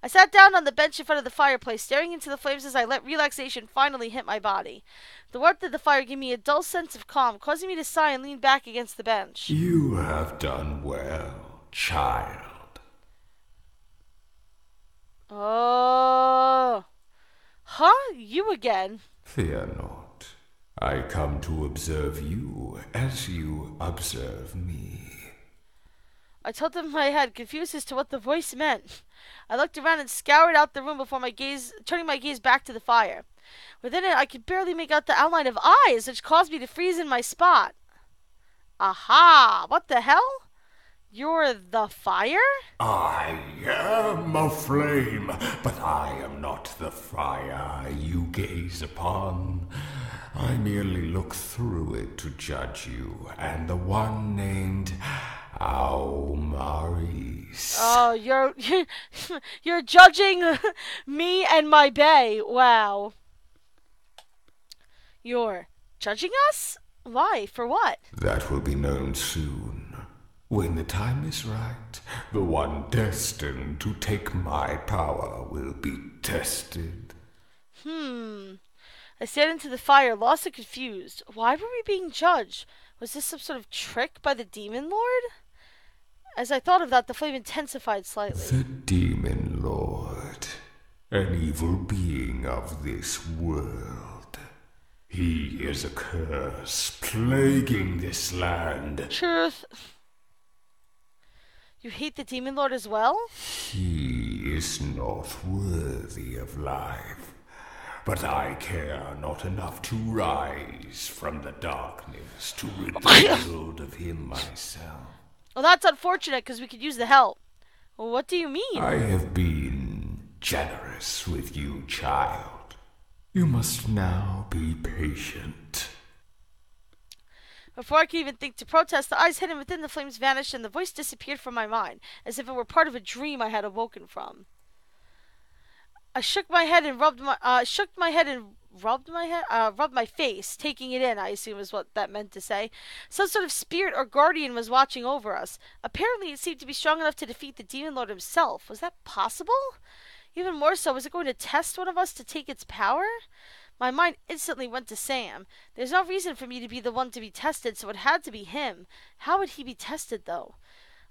[SPEAKER 1] I sat down on the bench in front of the fireplace, staring into the flames as I let relaxation finally hit my body. The warmth of the fire gave me a dull sense of calm, causing me to sigh and lean back against the bench.
[SPEAKER 2] You have done well, child.
[SPEAKER 1] Oh. Huh? You again?
[SPEAKER 2] Fear not. I come to observe you as you observe me.
[SPEAKER 1] I tilted my head, confused as to what the voice meant. I looked around and scoured out the room before turning my gaze back to the fire. Within it, I could barely make out the outline of eyes, which caused me to freeze in my spot. Aha! What the hell? You're the fire?
[SPEAKER 2] I am a flame, but I am not the fire you gaze upon. I merely look through it to judge you, and the one named Maurice.
[SPEAKER 1] Oh, you're judging me and my bae. Wow. You're judging us? Why? For what?
[SPEAKER 2] That will be known soon. When the time is right, the one destined to take my power will be tested.
[SPEAKER 1] I stared into the fire, lost and confused. Why were we being judged? Was this some sort of trick by the Demon Lord? As I thought of that, the flame intensified slightly.
[SPEAKER 2] The Demon Lord, an evil being of this world. He is a curse plaguing this land.
[SPEAKER 1] Truth. You hate the Demon Lord as well?
[SPEAKER 2] He is not worthy of life. But I care not enough to rise from the darkness to rid the world of him myself.
[SPEAKER 1] Well, that's unfortunate, because we could use the help. Well, what do you mean?
[SPEAKER 2] I have been generous with you, child. You must now be patient.
[SPEAKER 1] Before I could even think to protest, the eyes hidden within the flames vanished and the voice disappeared from my mind, as if it were part of a dream I had awoken from. I shook my head and rubbed my face, taking it in, I assume is what that meant to say. Some sort of spirit or guardian was watching over us. Apparently it seemed to be strong enough to defeat the Demon Lord himself. Was that possible? Even more so, was it going to test one of us to take its power? My mind instantly went to Sam. There's no reason for me to be the one to be tested, so it had to be him. How would he be tested, though?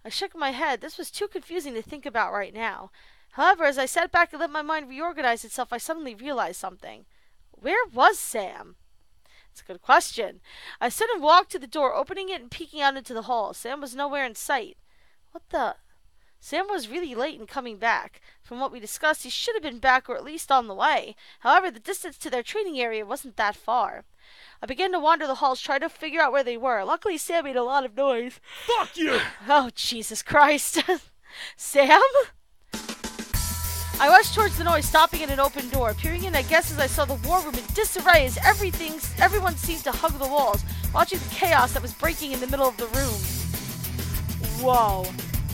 [SPEAKER 1] I shook my head. This was too confusing to think about right now. However, as I sat back and let my mind reorganize itself, I suddenly realized something. Where was Sam? It's a good question. I stood and walked to the door, opening it and peeking out into the hall. Sam was nowhere in sight. What the? Sam was really late in coming back. From what we discussed, he should have been back or at least on the way. However, the distance to their training area wasn't that far. I began to wander the halls, trying to figure out where they were. Luckily, Sam made a lot of noise.
[SPEAKER 15] Fuck you!
[SPEAKER 1] Oh, Jesus Christ. Sam? I rushed towards the noise, stopping at an open door. Peering in, I guess, as I saw the war room in disarray as everyone seemed to hug the walls, watching the chaos that was breaking in the middle of the room. Whoa.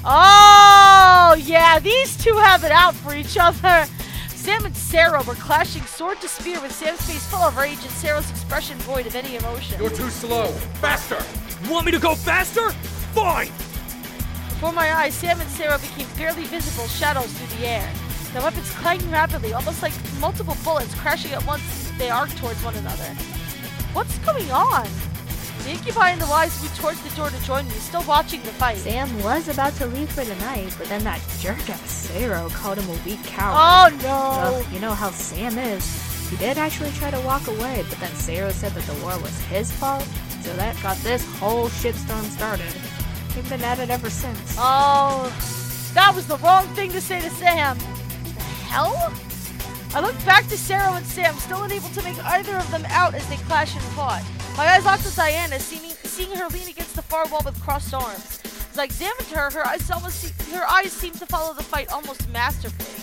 [SPEAKER 1] Oh, yeah, these two have it out for each other. Sam and Sarah were clashing sword to spear with Sam's face full of rage and Sarah's expression void of any emotion.
[SPEAKER 3] You're too slow. Faster! You want me to go faster? Fine!
[SPEAKER 1] Before my eyes, Sam and Sarah became barely visible shadows through the air. Their weapons clanged rapidly, almost like multiple bullets crashing at once as they arced towards one another. What's going on? The incubi and the wise moved towards the door to join me, still watching the fight.
[SPEAKER 7] Sam was about to leave for the night, but then that jerk-ass Sarah called him a weak coward.
[SPEAKER 1] Oh, no!
[SPEAKER 7] Ugh, you know how Sam is. He did actually try to walk away, but then Sarah said that the war was his fault, so that got this whole shitstorm started. They've been at it ever since.
[SPEAKER 1] Oh, that was the wrong thing to say to Sam. The hell? I looked back to Sarah and Sam, still unable to make either of them out as they clashed and fought. My eyes locked with Diana, seeing her lean against the far wall with crossed arms. As I examined her, her eyes seemed to follow the fight almost masterfully.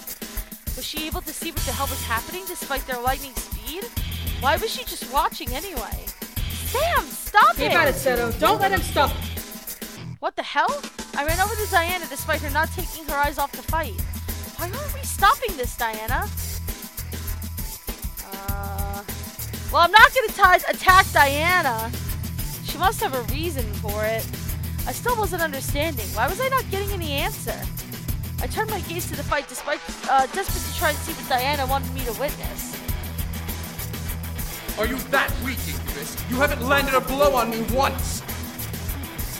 [SPEAKER 1] Was she able to see what the hell was happening despite their lightning speed? Why was she just watching anyway? Sam, stop it!
[SPEAKER 11] Keep at it, Seto. Don't let him stop.
[SPEAKER 1] What the hell? I ran over to Diana despite her not taking her eyes off the fight. Why aren't we stopping this, Diana? Well, I'm not going to attack Diana. She must have a reason for it. I still wasn't understanding. Why was I not getting any answer? I turned my gaze to the fight despite desperate to try and see what Diana wanted me to witness.
[SPEAKER 13] Are you that weak, Incubus? You haven't landed a blow on me once!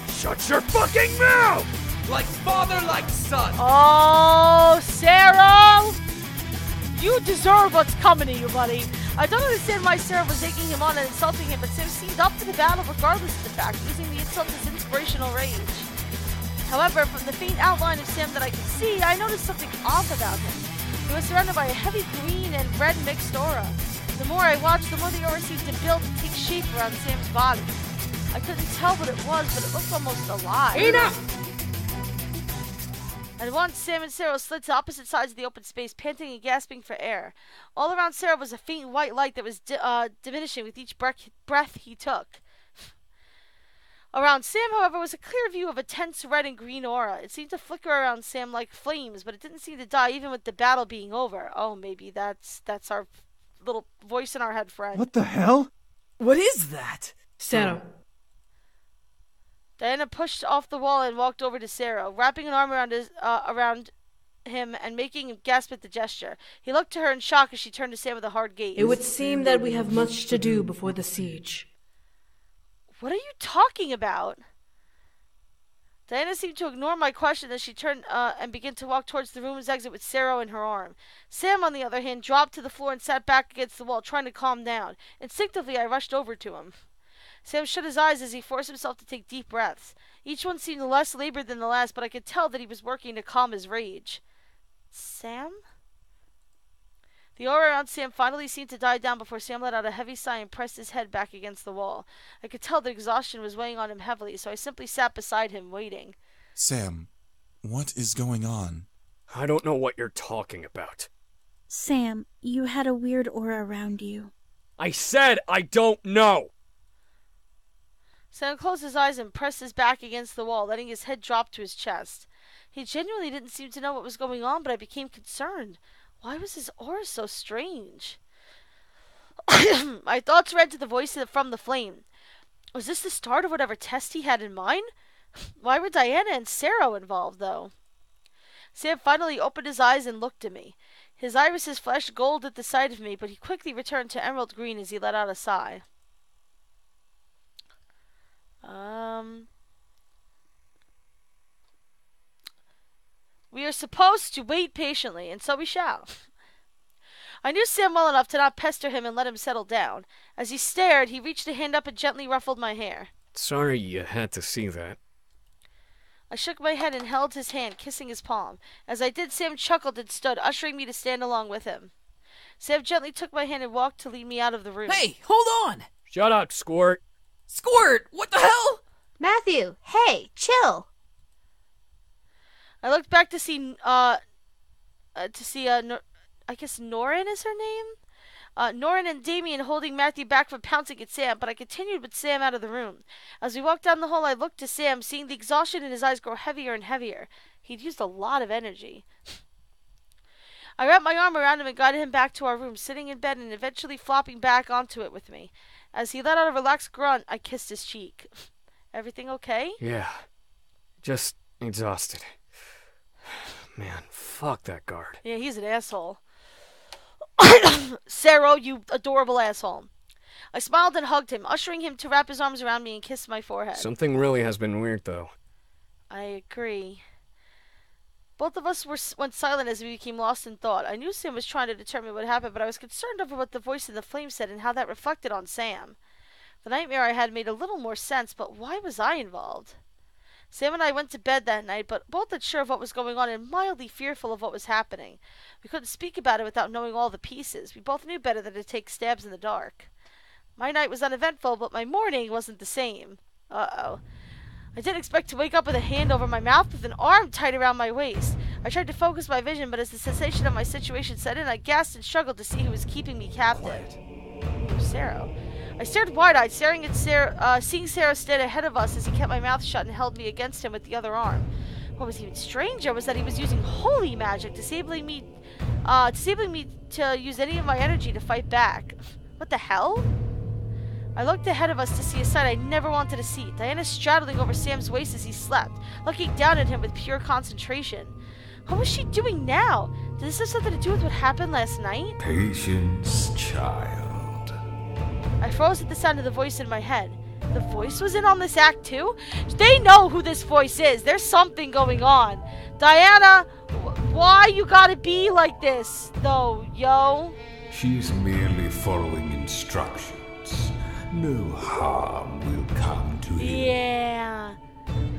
[SPEAKER 3] Shut your fucking mouth!
[SPEAKER 13] Like father, like son!
[SPEAKER 1] Oh, Sarah! You deserve what's coming to you, buddy. I don't understand why Sarah was egging him on and insulting him, but Sam seemed up for the battle regardless of the fact, using the insult as inspirational rage. However, from the faint outline of Sam that I could see, I noticed something off about him. He was surrounded by a heavy green and red mixed aura. The more I watched, the more the aura seemed to build and take shape around Sam's body. I couldn't tell what it was, but it looked almost alive.
[SPEAKER 11] Enough!
[SPEAKER 1] At once, Sam and Sarah slid to opposite sides of the open space, panting and gasping for air. All around Sarah was a faint white light that was diminishing with each breath he took. Around Sam, however, was a clear view of a tense red and green aura. It seemed to flicker around Sam like flames, but it didn't seem to die even with the battle being over. Oh, maybe that's our little voice in our head friend.
[SPEAKER 4] What the hell?
[SPEAKER 10] What is that?
[SPEAKER 11] Sarah.
[SPEAKER 1] Diana pushed off the wall and walked over to Sarah, wrapping an arm around him and making him gasp at the gesture. He looked to her in shock as she turned to Sam with a hard gaze.
[SPEAKER 11] It would seem that we have much to do before the siege.
[SPEAKER 1] What are you talking about? Diana seemed to ignore my question as she turned and began to walk towards the room's exit with Sarah in her arm. Sam, on the other hand, dropped to the floor and sat back against the wall, trying to calm down. Instinctively, I rushed over to him. Sam shut his eyes as he forced himself to take deep breaths. Each one seemed less labored than the last, but I could tell that he was working to calm his rage. Sam? The aura around Sam finally seemed to die down before Sam let out a heavy sigh and pressed his head back against the wall. I could tell that exhaustion was weighing on him heavily, so I simply sat beside him, waiting.
[SPEAKER 8] Sam, what is going on?
[SPEAKER 3] I don't know what you're talking about.
[SPEAKER 16] Sam, you had a weird aura around you.
[SPEAKER 3] I said I don't know!
[SPEAKER 1] Sam closed his eyes and pressed his back against the wall, letting his head drop to his chest. He genuinely didn't seem to know what was going on, but I became concerned. Why was his aura so strange? My thoughts read to the voice from the flame. Was this the start of whatever test he had in mind? Why were Diana and Sarah involved, though? Sam finally opened his eyes and looked at me. His irises flashed gold at the sight of me, but he quickly returned to emerald green as he let out a sigh. We are supposed to wait patiently, and so we shall. I knew Sam well enough to not pester him and let him settle down. As he stared, he reached a hand up and gently ruffled my hair.
[SPEAKER 3] Sorry you had to see that.
[SPEAKER 1] I shook my head and held his hand, kissing his palm. As I did, Sam chuckled and stood, ushering me to stand along with him. Sam gently took my hand and walked to lead me out of the room.
[SPEAKER 10] Hey, hold on!
[SPEAKER 3] Shut up, Squirt!
[SPEAKER 10] Squirt! What the hell?
[SPEAKER 7] Matthew, hey, chill!
[SPEAKER 1] I looked back to see, I guess Norin is her name? Norin and Damien holding Matthew back from pouncing at Sam, but I continued with Sam out of the room. As we walked down the hall, I looked to Sam, seeing the exhaustion in his eyes grow heavier and heavier. He'd used a lot of energy. I wrapped my arm around him and guided him back to our room, sitting in bed and eventually flopping back onto it with me. As he let out a relaxed grunt, I kissed his cheek. Everything okay?
[SPEAKER 3] Yeah. Just exhausted. Man, fuck that guard.
[SPEAKER 1] Yeah, he's an asshole. Sarah, you adorable asshole. I smiled and hugged him, ushering him to wrap his arms around me and kiss my forehead.
[SPEAKER 3] Something really has been weird, though.
[SPEAKER 1] I agree. Both of us went silent as we became lost in thought. I knew Sam was trying to determine what happened, but I was concerned over what the voice in the flame said and how that reflected on Sam. The nightmare I had made a little more sense, but why was I involved? Sam and I went to bed that night, but both unsure of what was going on and mildly fearful of what was happening. We couldn't speak about it without knowing all the pieces. We both knew better than to take stabs in the dark. My night was uneventful, but my morning wasn't the same. Uh-oh. I didn't expect to wake up with a hand over my mouth with an arm tied around my waist. I tried to focus my vision, but as the sensation of my situation set in, I gasped and struggled to see who was keeping me captive. It was Sarah. I stared wide-eyed, staring at Sarah, seeing Sarah stand ahead of us as he kept my mouth shut and held me against him with the other arm. What was even stranger was that he was using holy magic, disabling me to use any of my energy to fight back. What the hell? I looked ahead of us to see a sight I never wanted to see. Diana straddling over Sam's waist as he slept, looking down at him with pure concentration. What was she doing now? Did this have something to do with what happened last night?
[SPEAKER 2] Patience, child.
[SPEAKER 1] I froze at the sound of the voice in my head. The voice was in on this act too? They know who this voice is. There's something going on. Diana, why you gotta be like this, though, yo?
[SPEAKER 2] She's merely following instructions. No harm will come to you.
[SPEAKER 1] Yeah.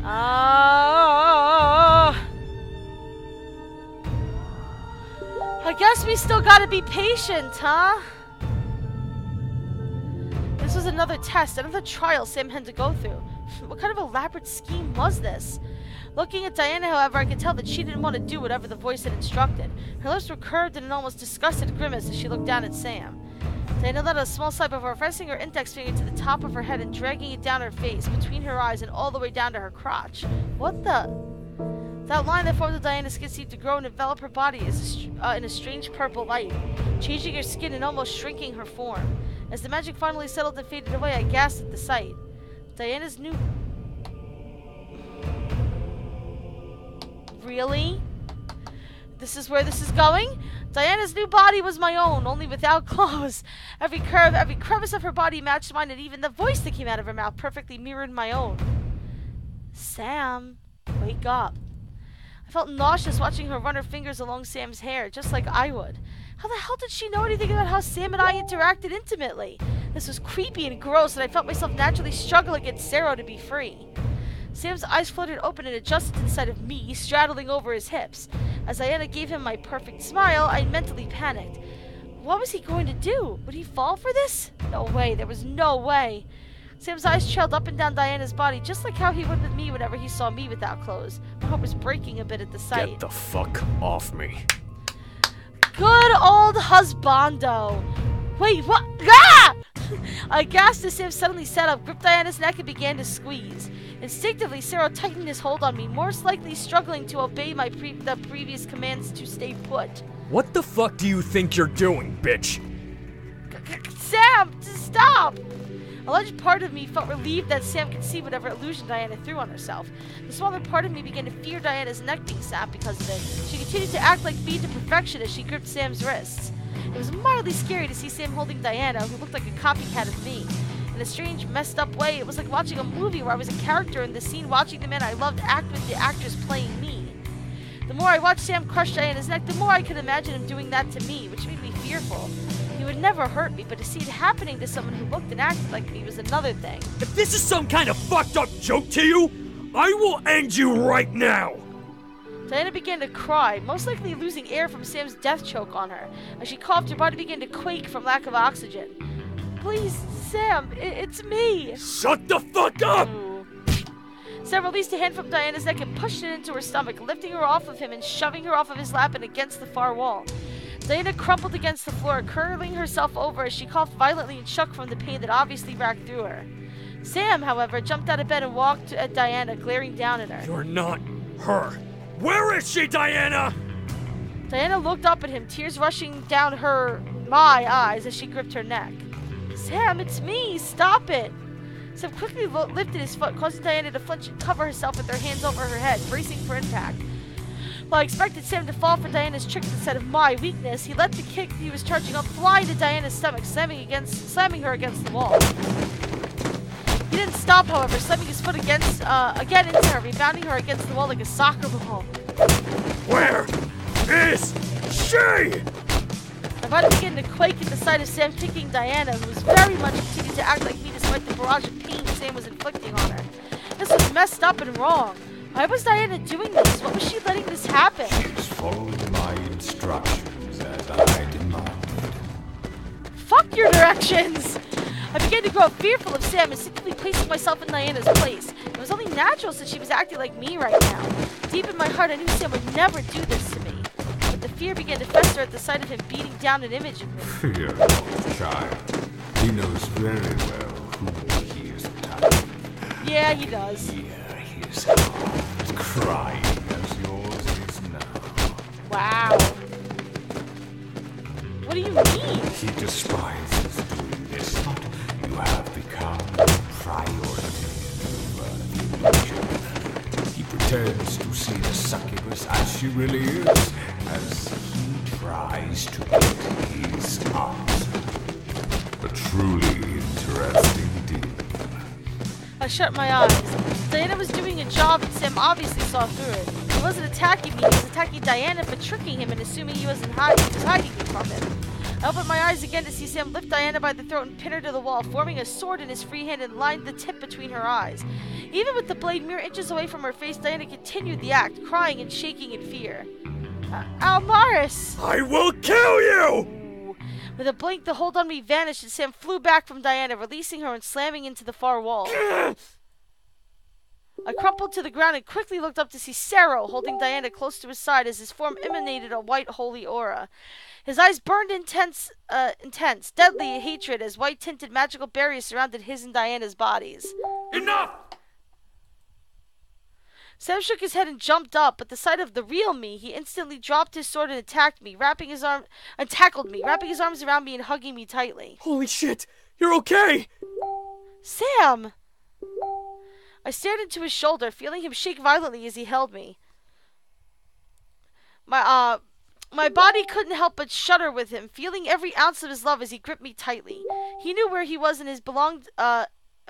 [SPEAKER 1] Oh. I guess we still gotta be patient, huh? This was another test, another trial Sam had to go through. What kind of elaborate scheme was this? Looking at Diana, however, I could tell that she didn't want to do whatever the voice had instructed. Her lips were curved in an almost disgusted grimace as she looked down at Sam. Diana let out a small sigh before pressing her index finger to the top of her head and dragging it down her face, between her eyes and all the way down to her crotch. What the? That line that formed of Diana's skin seemed to grow and envelop her body in a strange purple light, changing her skin and almost shrinking her form. As the magic finally settled and faded away, I gasped at the sight. Diana's new... Really? This is where this is going? Diana's new body was my own, only without clothes. Every curve, every crevice of her body matched mine, and even the voice that came out of her mouth perfectly mirrored my own. Sam, wake up. I felt nauseous watching her run her fingers along Sam's hair, just like I would. How the hell did she know anything about how Sam and I interacted intimately? This was creepy and gross, and I felt myself naturally struggle against Zero to be free. Sam's eyes fluttered open and adjusted to the sight of me, straddling over his hips. As Diana gave him my perfect smile, I mentally panicked. What was he going to do? Would he fall for this? No way, there was no way. Sam's eyes trailed up and down Diana's body, just like how he would with me whenever he saw me without clothes. My heart was breaking a bit at the sight.
[SPEAKER 3] Get the fuck off me.
[SPEAKER 1] Good old husbando. Wait, what? Ah! I gasped as Sam suddenly sat up, gripped Diana's neck, and began to squeeze. Instinctively, Sarah tightened his hold on me, most likely struggling to obey the previous commands to stay put.
[SPEAKER 3] What the fuck do you think you're doing, bitch?
[SPEAKER 1] Sam, stop! A large part of me felt relieved that Sam could see whatever illusion Diana threw on herself. The smaller part of me began to fear Diana's neck being snapped because of it. She continued to act like beat to perfection as she gripped Sam's wrists. It was mildly scary to see Sam holding Diana, who looked like a copycat of me. In a strange, messed up way, it was like watching a movie where I was a character in the scene watching the man I loved act with the actress playing me. The more I watched Sam crush Diana's neck, the more I could imagine him doing that to me, which made me fearful. He would never hurt me, but to see it happening to someone who looked and acted like me was another thing.
[SPEAKER 3] If this is some kind of fucked up joke to you, I will end you right now!
[SPEAKER 1] Diana began to cry, most likely losing air from Sam's death choke on her. As she coughed, her body began to quake from lack of oxygen. Please, Sam, it's me!
[SPEAKER 3] Shut the fuck up!
[SPEAKER 1] Sam released a hand from Diana's neck and pushed it into her stomach, lifting her off of him and shoving her off of his lap and against the far wall. Diana crumpled against the floor, curling herself over as she coughed violently and shook from the pain that obviously racked through her. Sam, however, jumped out of bed and walked at Diana, glaring down at her.
[SPEAKER 3] You're not her. Where is she, Diana?
[SPEAKER 1] Diana looked up at him, tears rushing down my eyes as she gripped her neck. Sam, it's me! Stop it! Sam quickly lifted his foot, causing Diana to flinch and cover herself with her hands over her head, bracing for impact. While I expected Sam to fall for Diana's trick instead of my weakness, he let the kick he was charging up fly into Diana's stomach, slamming her against the wall. He didn't stop, however, slamming his foot again into her, rebounding her against the wall like a soccer ball.
[SPEAKER 3] Where is she?
[SPEAKER 1] My body began to quake at the sight of Sam kicking Diana, who was very much continuing to act like me despite the barrage of pain Sam was inflicting on her. This was messed up and wrong. Why was Diana doing this? What was she letting this happen?
[SPEAKER 2] She's following my instructions as I demanded.
[SPEAKER 1] Fuck your directions! I began to grow fearful of Sam, instinctively placing myself in Diana's place. It was only natural since she was acting like me right now. Deep in my heart, I knew Sam would never do this to me. But the fear began to fester at the sight of him beating down an image of me.
[SPEAKER 2] Fear no, child. He knows very well who he is attacking.
[SPEAKER 1] Yeah, he does.
[SPEAKER 2] Yeah, his heart is crying as yours is now.
[SPEAKER 1] Wow. What do you mean?
[SPEAKER 2] He despises doing this, but you have become priority over illusion. He pretends to see the succubus as she really is, as he tries to get his answer. A truly interesting demon.
[SPEAKER 1] I shut my eyes. Diana was doing a job and Sam obviously saw through it. He wasn't attacking me, he was attacking Diana for tricking him and assuming he was hiding me from him. I opened my eyes again to see Sam lift Diana by the throat and pin her to the wall, forming a sword in his free hand and lined the tip between her eyes. Even with the blade mere inches away from her face, Diana continued the act, crying and shaking in fear. Almaris!
[SPEAKER 3] I will kill you!
[SPEAKER 1] With a blink, the hold on me vanished and Sam flew back from Diana, releasing her and slamming into the far wall. I crumpled to the ground and quickly looked up to see Sero holding Diana close to his side as his form emanated a white holy aura. His eyes burned intense, deadly hatred as white-tinted magical barriers surrounded his and Diana's bodies.
[SPEAKER 15] Enough!
[SPEAKER 1] Sam shook his head and jumped up, but the sight of the real me, he instantly dropped his sword and tackled me, wrapping his arms around me and hugging me tightly.
[SPEAKER 3] Holy shit! You're okay!
[SPEAKER 1] Sam! I stared into his shoulder, feeling him shake violently as he held me. My body couldn't help but shudder with him, feeling every ounce of his love as he gripped me tightly. He knew where he was and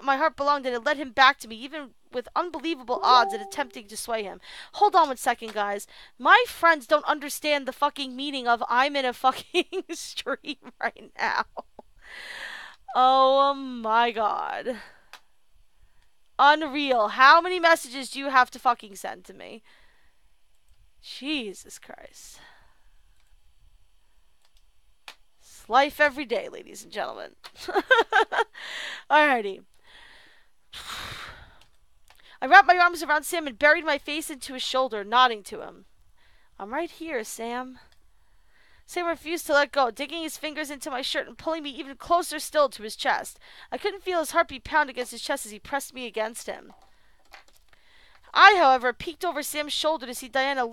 [SPEAKER 1] my heart belonged, and it led him back to me, even with unbelievable odds at attempting to sway him. Hold on 1 second, guys. My friends don't understand the fucking meaning of I'm in a fucking stream right now. Oh my god. Unreal. How many messages do you have to fucking send to me? Jesus Christ. It's life every day, ladies and gentlemen. Alrighty. I wrapped my arms around Sam and buried my face into his shoulder, nodding to him. I'm right here, Sam. Sam refused to let go, digging his fingers into my shirt and pulling me even closer still to his chest. I couldn't feel his heartbeat pound against his chest as he pressed me against him. I, however, peeked over Sam's shoulder to see Diana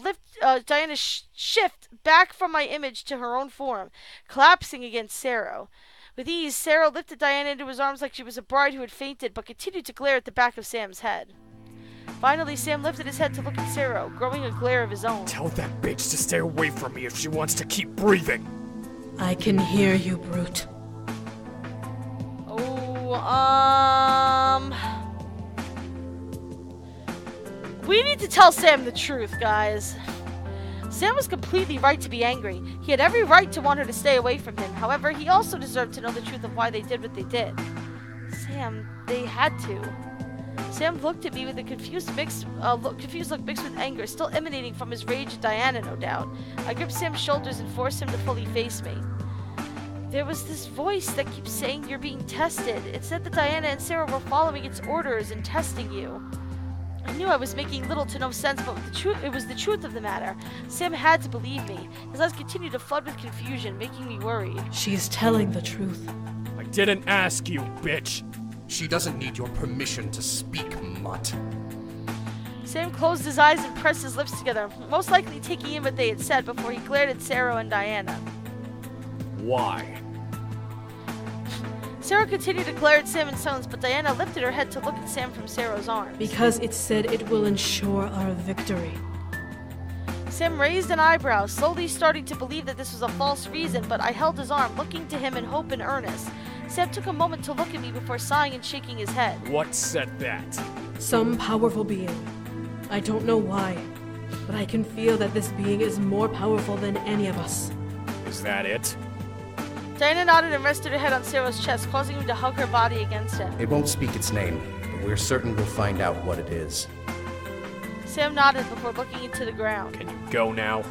[SPEAKER 1] shift back from my image to her own form, collapsing against Sero. With ease, Sero lifted Diana into his arms like she was a bride who had fainted, but continued to glare at the back of Sam's head. Finally, Sam lifted his head to look at Sero, growing a glare of his own.
[SPEAKER 3] Tell that bitch to stay away from me if she wants to keep breathing.
[SPEAKER 11] I can hear you, brute.
[SPEAKER 1] We need to tell Sam the truth, guys. Sam was completely right to be angry. He had every right to want her to stay away from him. However, he also deserved to know the truth of why they did what they did. Sam, they had to. Sam looked at me with a confused look mixed with anger, still emanating from his rage at Diana, no doubt. I gripped Sam's shoulders and forced him to fully face me. There was this voice that keeps saying you're being tested. It said that Diana and Sarah were following its orders and testing you. I knew I was making little to no sense, but it was the truth of the matter. Sam had to believe me. His eyes continued to flood with confusion, making me worried.
[SPEAKER 11] She is telling the truth.
[SPEAKER 3] I didn't ask you, bitch.
[SPEAKER 13] She doesn't need your permission to speak, mutt.
[SPEAKER 1] Sam closed his eyes and pressed his lips together, most likely taking in what they had said before he glared at Sarah and Diana.
[SPEAKER 3] Why?
[SPEAKER 1] Sarah continued to glare at Sam in silence, but Diana lifted her head to look at Sam from Sarah's arms.
[SPEAKER 11] Because it said it will ensure our victory.
[SPEAKER 1] Sam raised an eyebrow, slowly starting to believe that this was a false reason, but I held his arm, looking to him in hope and earnest. Sam took a moment to look at me before sighing and shaking his head.
[SPEAKER 3] What said that?
[SPEAKER 11] Some powerful being. I don't know why, but I can feel that this being is more powerful than any of us.
[SPEAKER 3] Is that it?
[SPEAKER 1] Diana nodded and rested her head on Sarah's chest, causing him to hug her body against him.
[SPEAKER 13] It won't speak its name, but we're certain we'll find out what it is.
[SPEAKER 1] Sam nodded before looking into the ground.
[SPEAKER 3] Can you go now?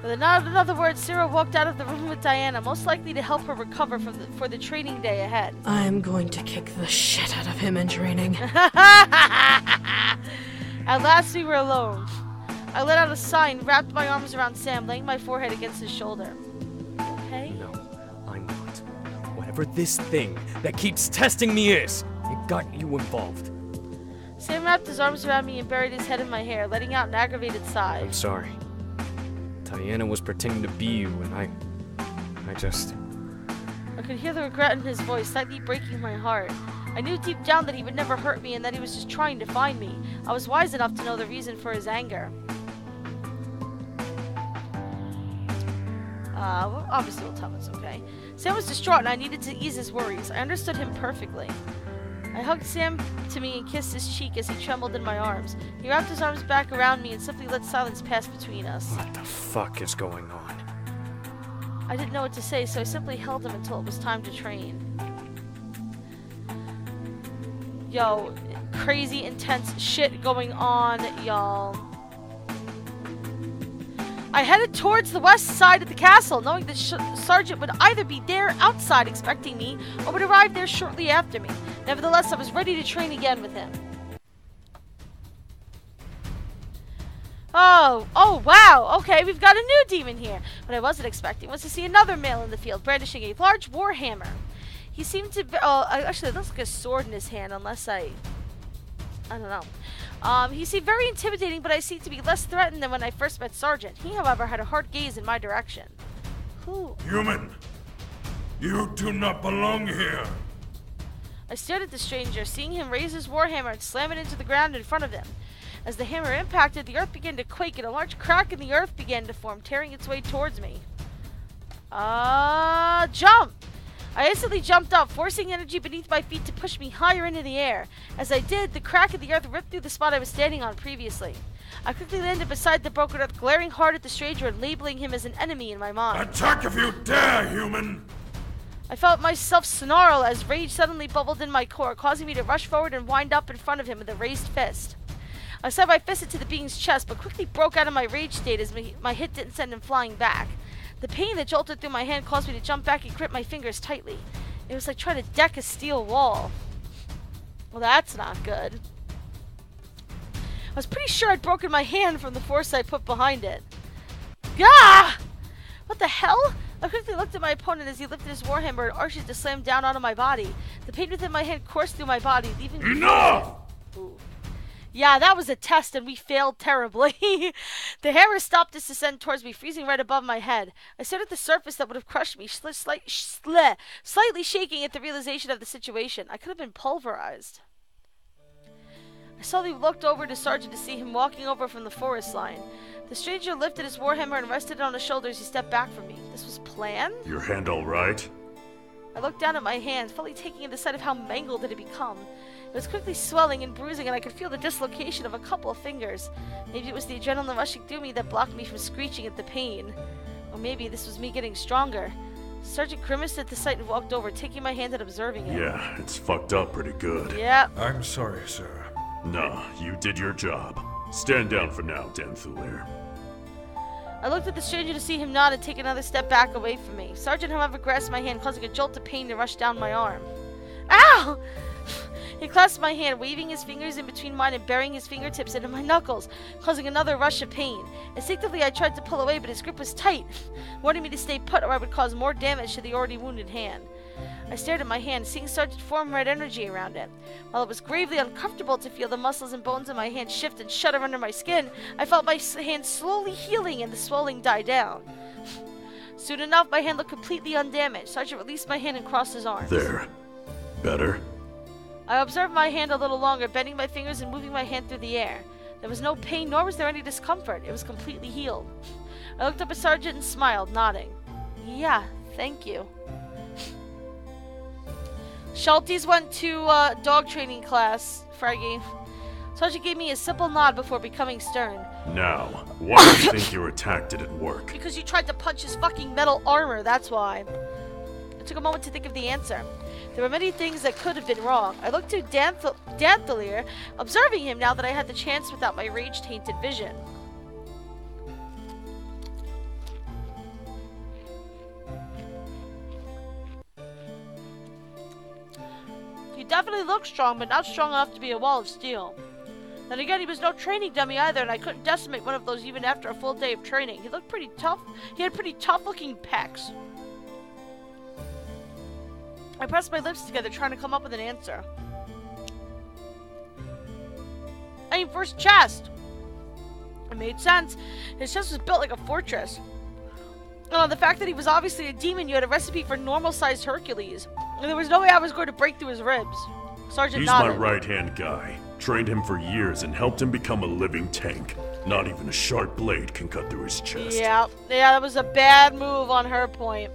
[SPEAKER 1] With another word, Sarah walked out of the room with Diana, most likely to help her recover for the training day ahead.
[SPEAKER 11] I'm going to kick the shit out of him in training.
[SPEAKER 1] At last we were alone. I let out a sigh and wrapped my arms around Sam, laying my forehead against his shoulder. Okay?
[SPEAKER 3] No, I'm not. Whatever this thing that keeps testing me is, it got you involved.
[SPEAKER 1] Sam wrapped his arms around me and buried his head in my hair, letting out an aggravated sigh.
[SPEAKER 3] I'm sorry. Diana was pretending to be you, and I
[SPEAKER 1] could hear the regret in his voice, slightly breaking my heart. I knew deep down that he would never hurt me and that he was just trying to find me. I was wise enough to know the reason for his anger. Well, obviously we'll tell him it's okay. Sam was distraught and I needed to ease his worries. I understood him perfectly. I hugged Sam to me and kissed his cheek as he trembled in my arms. He wrapped his arms back around me and simply let silence pass between us.
[SPEAKER 3] What the fuck is going on?
[SPEAKER 1] I didn't know what to say, so I simply held him until it was time to train. Yo, crazy intense shit going on, y'all. I headed towards the west side of the castle, knowing that Sergeant would either be there outside expecting me, or would arrive there shortly after me. Nevertheless, I was ready to train again with him. Oh, wow, okay, we've got a new demon here. What I wasn't expecting was to see another male in the field, brandishing a large war hammer. He seemed to be, actually, it looks like a sword in his hand, unless I don't know. He seemed very intimidating, but I seemed to be less threatened than when I first met Sergeant. He, however, had a hard gaze in my direction. Who?
[SPEAKER 2] Human! You do not belong here!
[SPEAKER 1] I stared at the stranger, seeing him raise his warhammer and slam it into the ground in front of him. As the hammer impacted, the earth began to quake, and a large crack in the earth began to form, tearing its way towards me. Jump! I instantly jumped up, forcing energy beneath my feet to push me higher into the air. As I did, the crack in the earth ripped through the spot I was standing on previously. I quickly landed beside the broken earth, glaring hard at the stranger and labeling him as an enemy in my mind.
[SPEAKER 2] Attack if you dare, human!
[SPEAKER 1] I felt myself snarl as rage suddenly bubbled in my core, causing me to rush forward and wind up in front of him with a raised fist. I set my fist into the being's chest, but quickly broke out of my rage state as my hit didn't send him flying back. The pain that jolted through my hand caused me to jump back and grip my fingers tightly. It was like trying to deck a steel wall. Well, that's not good. I was pretty sure I'd broken my hand from the force I put behind it. Gah! What the hell? I quickly looked at my opponent as he lifted his warhammer and arches to slam down onto my body. The pain within my hand coursed through my body, leaving me...
[SPEAKER 2] Enough!
[SPEAKER 1] Ooh. Yeah, that was a test, and we failed terribly. The hammer stopped its descent towards me, freezing right above my head. I stared at the surface that would have crushed me, slightly shaking at the realization of the situation. I could have been pulverized. I slowly looked over to Sergeant to see him walking over from the forest line. The stranger lifted his warhammer and rested it on his shoulder as he stepped back from me. This was planned?
[SPEAKER 15] Your hand all right?
[SPEAKER 1] I looked down at my hand, fully taking in the sight of how mangled it had become. It was quickly swelling and bruising, and I could feel the dislocation of a couple of fingers. Maybe it was the adrenaline rushing through me that blocked me from screeching at the pain. Or maybe this was me getting stronger. Sergeant grimaced at the sight and walked over, taking my hand and observing it.
[SPEAKER 15] Yeah, it's fucked up pretty good.
[SPEAKER 1] Yep.
[SPEAKER 2] I'm sorry, sir.
[SPEAKER 15] Nah, you did your job. Stand down for now, Danthulir.
[SPEAKER 1] I looked at the stranger to see him nod and take another step back away from me. Sergeant, however, grasped my hand, causing a jolt of pain to rush down my arm. Ow! He clasped my hand, waving his fingers in between mine and burying his fingertips into my knuckles, causing another rush of pain. Instinctively, I tried to pull away, but his grip was tight, warning me to stay put or I would cause more damage to the already wounded hand. I stared at my hand, seeing Sergeant form red energy around it. While it was gravely uncomfortable to feel the muscles and bones in my hand shift and shudder under my skin, I felt my hand slowly healing and the swelling die down. Soon enough, my hand looked completely undamaged. Sergeant released my hand and crossed his arms.
[SPEAKER 15] There. Better?
[SPEAKER 1] I observed my hand a little longer, bending my fingers and moving my hand through the air. There was no pain, nor was there any discomfort. It was completely healed. I looked up at Sergeant and smiled, nodding. Yeah, thank you. Schultes went to dog training class, Fraggy. Sergeant gave me a simple nod before becoming stern.
[SPEAKER 15] Now, why do you think your attack didn't work?
[SPEAKER 1] Because you tried to punch his fucking metal armor, that's why. I took a moment to think of the answer. There were many things that could have been wrong. I looked to Danthulir, observing him now that I had the chance without my rage-tainted vision. He definitely looked strong, but not strong enough to be a wall of steel. Then again, he was no training dummy either, and I couldn't decimate one of those even after a full day of training. He looked pretty tough. He had pretty tough-looking pecs. I pressed my lips together, trying to come up with an answer. Aim for his chest. It made sense. His chest was built like a fortress. The fact that he was obviously a demon, you had a recipe for normal-sized Hercules. And there was no way I was going to break through his ribs. Sergeant nodded.
[SPEAKER 15] He's my right-hand guy. Trained him for years and helped him become a living tank. Not even a sharp blade can cut through his chest.
[SPEAKER 1] Yeah, that was a bad move on her point.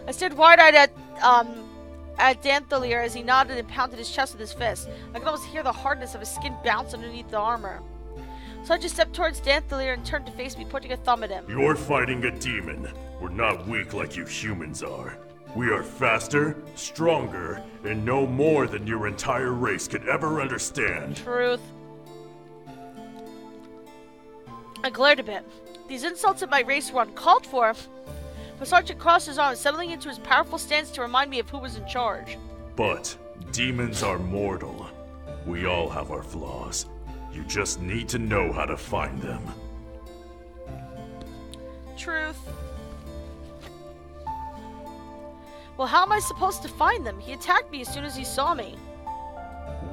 [SPEAKER 1] I stared wide-eyed at Danthulir as he nodded and pounded his chest with his fist. I could almost hear the hardness of his skin bounce underneath the armor. So I just stepped towards Danthulir and turned to face me, pointing a thumb at him.
[SPEAKER 15] You're fighting a demon. We're not weak like you humans are. We are faster, stronger, and know more than your entire race could ever understand.
[SPEAKER 1] Truth. I glared a bit. These insults at my race were uncalled for. But Sergeant crossed his arms, settling into his powerful stance to remind me of who was in charge.
[SPEAKER 15] But demons are mortal. We all have our flaws. You just need to know how to find them.
[SPEAKER 1] Truth. Well, how am I supposed to find them? He attacked me as soon as he saw me.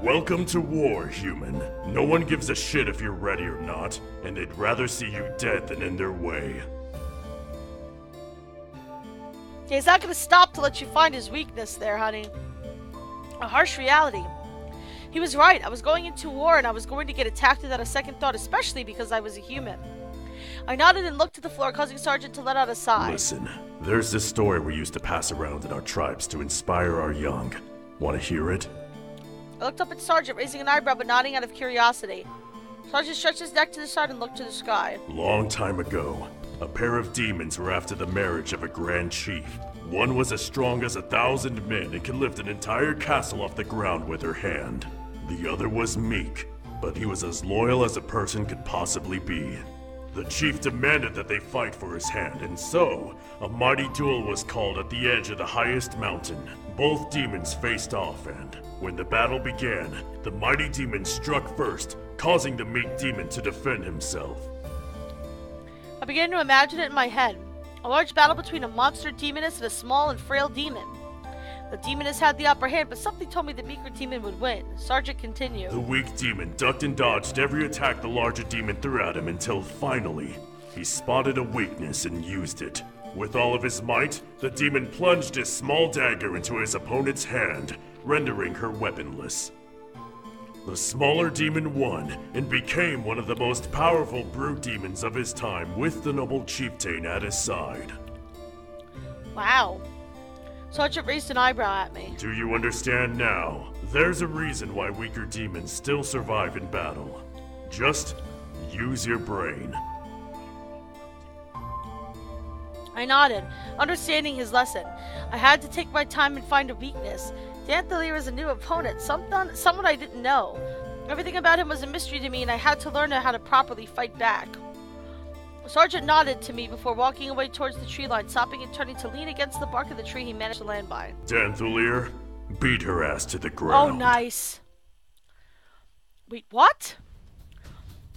[SPEAKER 15] Welcome to war, human. No one gives a shit if you're ready or not, and they'd rather see you dead than in their way.
[SPEAKER 1] He's not going to stop to let you find his weakness there, honey. A harsh reality. He was right. I was going into war and I was going to get attacked without a second thought, especially because I was a human. I nodded and looked to the floor, causing Sergeant to let out a sigh.
[SPEAKER 15] Listen, there's this story we used to pass around in our tribes to inspire our young. Want to hear it?
[SPEAKER 1] I looked up at Sergeant, raising an eyebrow but nodding out of curiosity. Sergeant stretched his neck to the side and looked to the sky.
[SPEAKER 15] Long time ago, a pair of demons were after the marriage of a grand chief. One was as strong as 1,000 men and could lift an entire castle off the ground with her hand. The other was meek, but he was as loyal as a person could possibly be. The chief demanded that they fight for his hand, and so, a mighty duel was called at the edge of the highest mountain. Both demons faced off, and when the battle began, the mighty demon struck first, causing the meek demon to defend himself.
[SPEAKER 1] I began to imagine it in my head. A large battle between a monster demoness and a small and frail demon. The demoness had the upper hand, but something told me the meeker demon would win. Sergeant continued.
[SPEAKER 15] The weak demon ducked and dodged every attack the larger demon threw at him until finally, he spotted a weakness and used it. With all of his might, the demon plunged his small dagger into his opponent's hand, rendering her weaponless. The smaller demon won and became one of the most powerful brute demons of his time, with the noble chieftain at his side.
[SPEAKER 1] Wow. Sergeant raised an eyebrow at me.
[SPEAKER 15] Do you understand now? There's a reason why weaker demons still survive in battle. Just use your brain.
[SPEAKER 1] I nodded, understanding his lesson. I had to take my time and find a weakness. Danthalier is a new opponent, someone I didn't know. Everything about him was a mystery to me, and I had to learn how to properly fight back. Sergeant nodded to me before walking away towards the tree line, stopping and turning to lean against the bark of the tree he managed to land by.
[SPEAKER 15] Danthalier, beat her ass to the ground.
[SPEAKER 1] Oh, nice. Wait, what?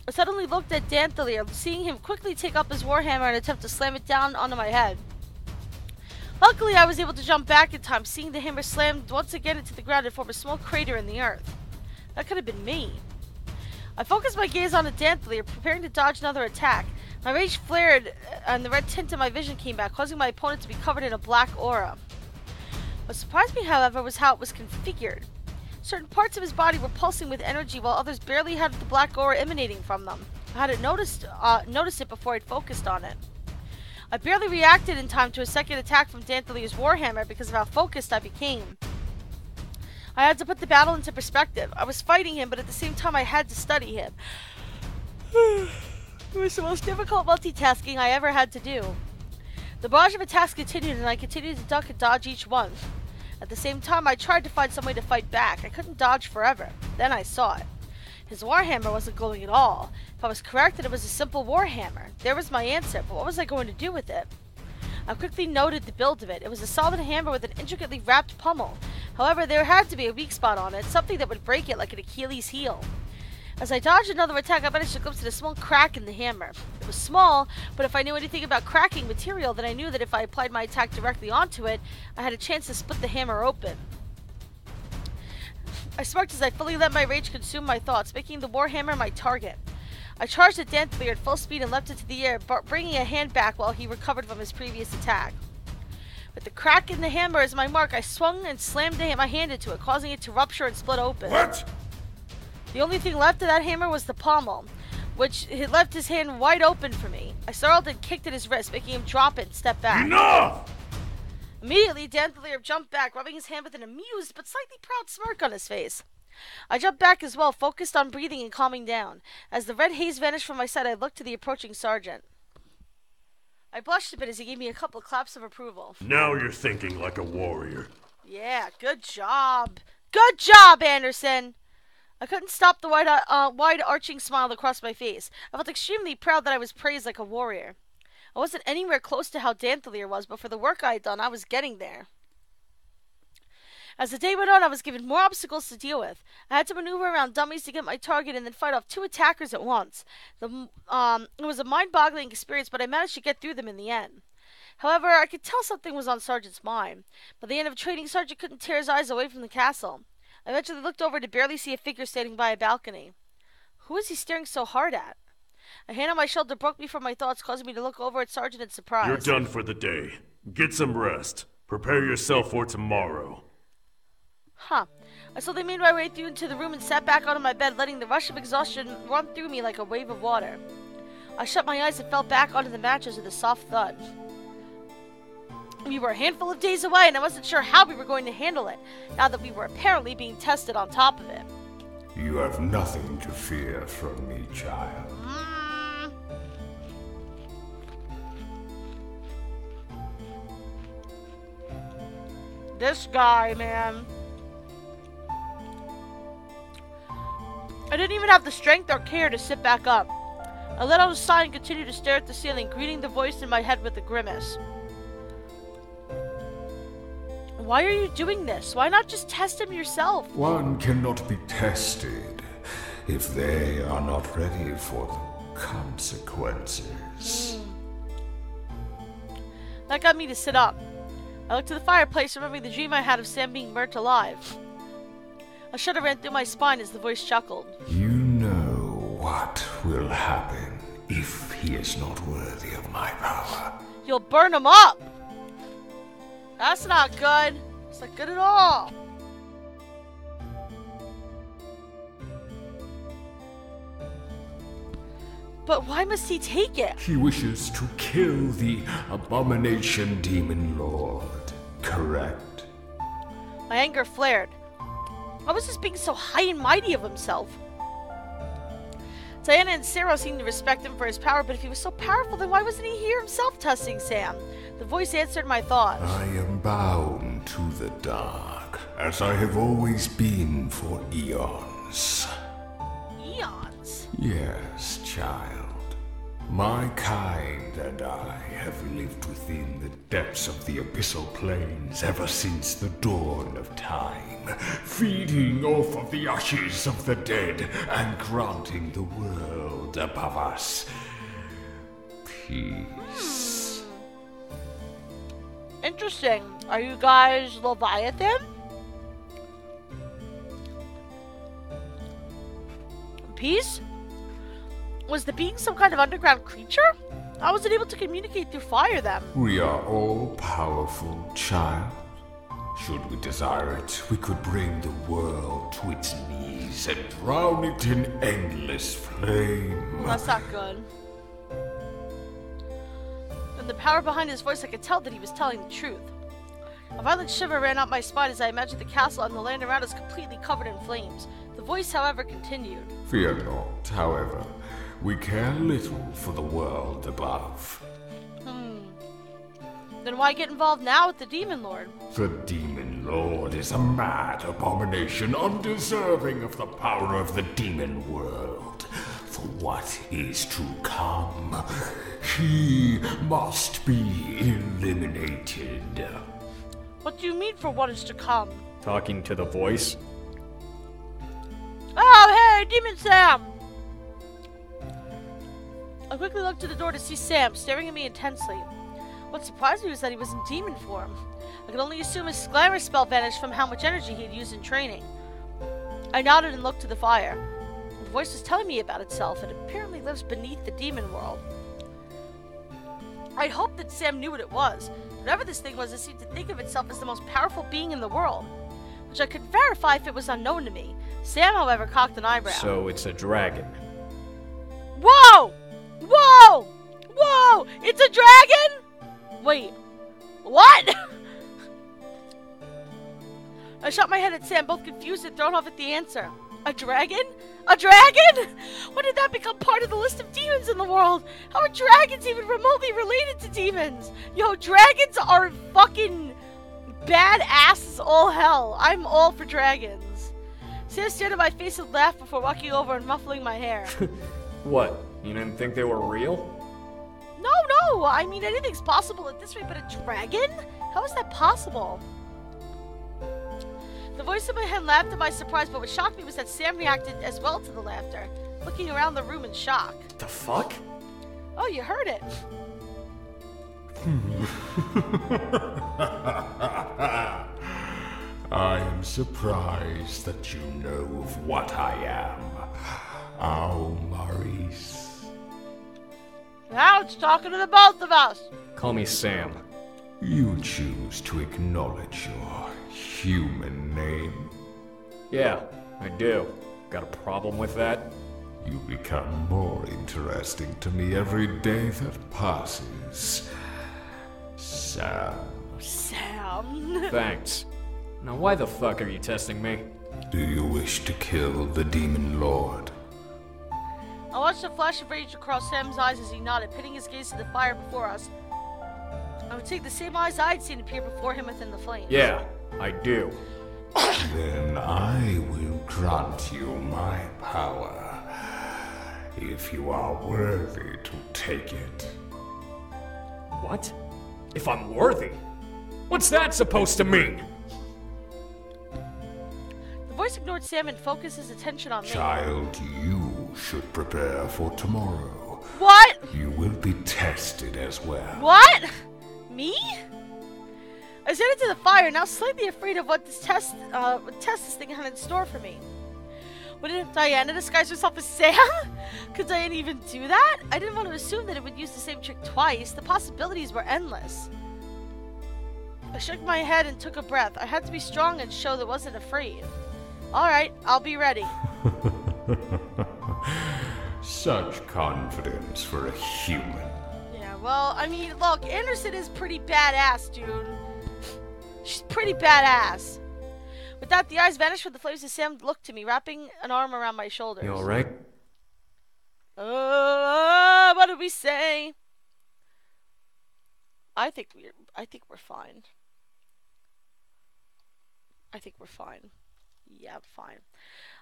[SPEAKER 1] I suddenly looked at Danthalier, seeing him quickly take up his warhammer and attempt to slam it down onto my head. Luckily, I was able to jump back in time, seeing the hammer slammed once again into the ground and form a small crater in the earth. That could have been me. I focused my gaze on Danthalier, preparing to dodge another attack. My rage flared, and the red tint of my vision came back, causing my opponent to be covered in a black aura. What surprised me, however, was how it was configured. Certain parts of his body were pulsing with energy, while others barely had the black aura emanating from them. I hadn't noticed it before I'd focused on it. I barely reacted in time to a second attack from Danthalier's warhammer because of how focused I became. I had to put the battle into perspective. I was fighting him, but at the same time I had to study him. It was the most difficult multitasking I ever had to do. The barrage of attacks continued, and I continued to duck and dodge each one. At the same time, I tried to find some way to fight back. I couldn't dodge forever. Then I saw it. His warhammer wasn't glowing at all. If I was correct that it was a simple warhammer, there was my answer, but what was I going to do with it? I quickly noted the build of it. It was a solid hammer with an intricately wrapped pommel. However, there had to be a weak spot on it, something that would break it like an Achilles heel. As I dodged another attack, I managed to glimpse at a small crack in the hammer. It was small, but if I knew anything about cracking material, then I knew that if I applied my attack directly onto it, I had a chance to split the hammer open. I smirked as I fully let my rage consume my thoughts, making the warhammer my target. I charged at Danthalier at full speed and leapt into the air, bringing a hand back while he recovered from his previous attack. With the crack in the hammer as my mark, I swung and slammed my hand into it, causing it to rupture and split open.
[SPEAKER 15] What?
[SPEAKER 1] The only thing left of that hammer was the pommel, which had left his hand wide open for me. I snarled and kicked at his wrist, making him drop it and step back.
[SPEAKER 15] Enough!
[SPEAKER 1] Immediately, Danthalier jumped back, rubbing his hand with an amused but slightly proud smirk on his face. I jumped back as well, focused on breathing and calming down. As the red haze vanished from my sight, I looked to the approaching sergeant. I blushed a bit as he gave me a couple of claps of approval.
[SPEAKER 15] Now you're thinking like a warrior.
[SPEAKER 1] Yeah, good job. Good job, Anderson! I couldn't stop the wide-arching smile that crossed my face. I felt extremely proud that I was praised like a warrior. I wasn't anywhere close to how Danthelier was, but for the work I had done, I was getting there. As the day went on, I was given more obstacles to deal with. I had to maneuver around dummies to get my target and then fight off 2 attackers at once. It was a mind-boggling experience, but I managed to get through them in the end. However, I could tell something was on Sergeant's mind. By the end of training, Sergeant couldn't tear his eyes away from the castle. I eventually looked over to barely see a figure standing by a balcony. Who was he staring so hard at? A hand on my shoulder broke me from my thoughts, causing me to look over at Sergeant in surprise.
[SPEAKER 15] You're done for the day. Get some rest. Prepare yourself for tomorrow.
[SPEAKER 1] Huh. I slowly made my way through into the room and sat back onto my bed, letting the rush of exhaustion run through me like a wave of water. I shut my eyes and fell back onto the mattress with a soft thud. We were a handful of days away, and I wasn't sure how we were going to handle it, now that we were apparently being tested on top of it.
[SPEAKER 2] You have nothing to fear from me, child.
[SPEAKER 1] This guy, man. I didn't even have the strength or care to sit back up. I let out a sigh and continued to stare at the ceiling, greeting the voice in my head with a grimace. Why are you doing this? Why not just test him yourself?
[SPEAKER 2] One cannot be tested if they are not ready for the consequences.
[SPEAKER 1] That got me to sit up. I looked to the fireplace, remembering the dream I had of Sam being burnt alive. A shudder ran through my spine as the voice chuckled.
[SPEAKER 2] You know what will happen if he is not worthy of my power.
[SPEAKER 1] You'll burn him up! That's not good. It's not good at all. But why must he take it?
[SPEAKER 2] He wishes to kill the abomination demon lord, correct?
[SPEAKER 1] My anger flared. Why was this being so high and mighty of himself? Diana and Sarah seemed to respect him for his power, but if he was so powerful, then why wasn't he here himself testing Sam? The voice answered my thoughts.
[SPEAKER 2] I am bound to the dark, as I have always been for eons.
[SPEAKER 1] Eons?
[SPEAKER 2] Yes, child. My kind and I have lived within the depths of the abyssal plains ever since the dawn of time, feeding off of the ashes of the dead and granting the world above us peace.
[SPEAKER 1] Interesting. Are you guys Leviathan? Peace? Was the being some kind of underground creature? I wasn't able to communicate through fire then.
[SPEAKER 2] We are all powerful, child. Should we desire it, we could bring the world to its knees and drown it in endless flame.
[SPEAKER 1] Well, that's not good. In the power behind his voice, I could tell that he was telling the truth. A violent shiver ran up my spine as I imagined the castle and the land around us completely covered in flames. The voice, however, continued.
[SPEAKER 2] Fear not, however. We care little for the world above.
[SPEAKER 1] Then why get involved now with the Demon Lord?
[SPEAKER 2] The Demon Lord is a mad abomination, undeserving of the power of the demon world. For what is to come, he must be eliminated.
[SPEAKER 1] What do you mean for what is to come?
[SPEAKER 3] Talking to the voice?
[SPEAKER 1] Oh, hey, Demon Sam! I quickly looked to the door to see Sam, staring at me intensely. What surprised me was that he was in demon form. I could only assume his glamour spell vanished from how much energy he had used in training. I nodded and looked to the fire. The voice was telling me about itself. It apparently lives beneath the demon world. I'd hoped that Sam knew what it was. Whatever this thing was, it seemed to think of itself as the most powerful being in the world, which I could verify if it was unknown to me. Sam, however, cocked an eyebrow.
[SPEAKER 3] So it's a dragon.
[SPEAKER 1] Whoa! Whoa! Whoa! It's a dragon? Wait, what? I shot my head at Sam, both confused and thrown off at the answer. A dragon? A dragon? When did that become part of the list of demons in the world? How are dragons even remotely related to demons? Yo, dragons are fucking badass all hell. I'm all for dragons. Sam stared at my face and laughed before walking over and muffling my hair.
[SPEAKER 3] What? You didn't think they were real?
[SPEAKER 1] No. I mean, anything's possible at this rate, but a dragon? How is that possible? The voice in my head laughed at my surprise, but what shocked me was that Sam reacted as well to the laughter, looking around the room in shock.
[SPEAKER 3] The fuck?
[SPEAKER 1] Oh, you heard it.
[SPEAKER 2] I am surprised that you know of what I am. Oh, Maurice.
[SPEAKER 1] Now it's talking to the both of us.
[SPEAKER 3] Call me Sam.
[SPEAKER 2] You choose to acknowledge your human name.
[SPEAKER 3] Yeah, I do. Got a problem with that?
[SPEAKER 2] You become more interesting to me every day that passes. Sam.
[SPEAKER 3] Thanks. Now why the fuck are you testing me?
[SPEAKER 2] Do you wish to kill the Demon Lord?
[SPEAKER 1] I watched a flash of rage across Sam's eyes as he nodded, pitting his gaze to the fire before us. I would take the same eyes I'd seen appear before him within the flames.
[SPEAKER 3] Yeah, I do.
[SPEAKER 2] Then I will grant you my power, if you are worthy to take it.
[SPEAKER 3] What? If I'm worthy? What's that supposed to mean?
[SPEAKER 1] The voice ignored Sam and focused his attention on me.
[SPEAKER 2] Child, you should prepare for tomorrow.
[SPEAKER 1] What?
[SPEAKER 2] You will be tested as well.
[SPEAKER 1] What? Me? I stared into the fire, now slightly afraid of what this test this thing had in store for me. Wouldn't Diana disguise herself as Sam? Could Diana even do that? I didn't want to assume that it would use the same trick twice. The possibilities were endless. I shook my head and took a breath. I had to be strong and show that I wasn't afraid. Alright, I'll be ready.
[SPEAKER 2] Such confidence for a human.
[SPEAKER 1] Yeah, well, I mean, look, Anderson is pretty badass, dude. She's pretty badass. With that, the eyes vanished from the flames as Sam looked to me, wrapping an arm around my shoulders.
[SPEAKER 3] You alright?
[SPEAKER 1] What did we say? I think we're fine. I think we're fine. Yeah, fine.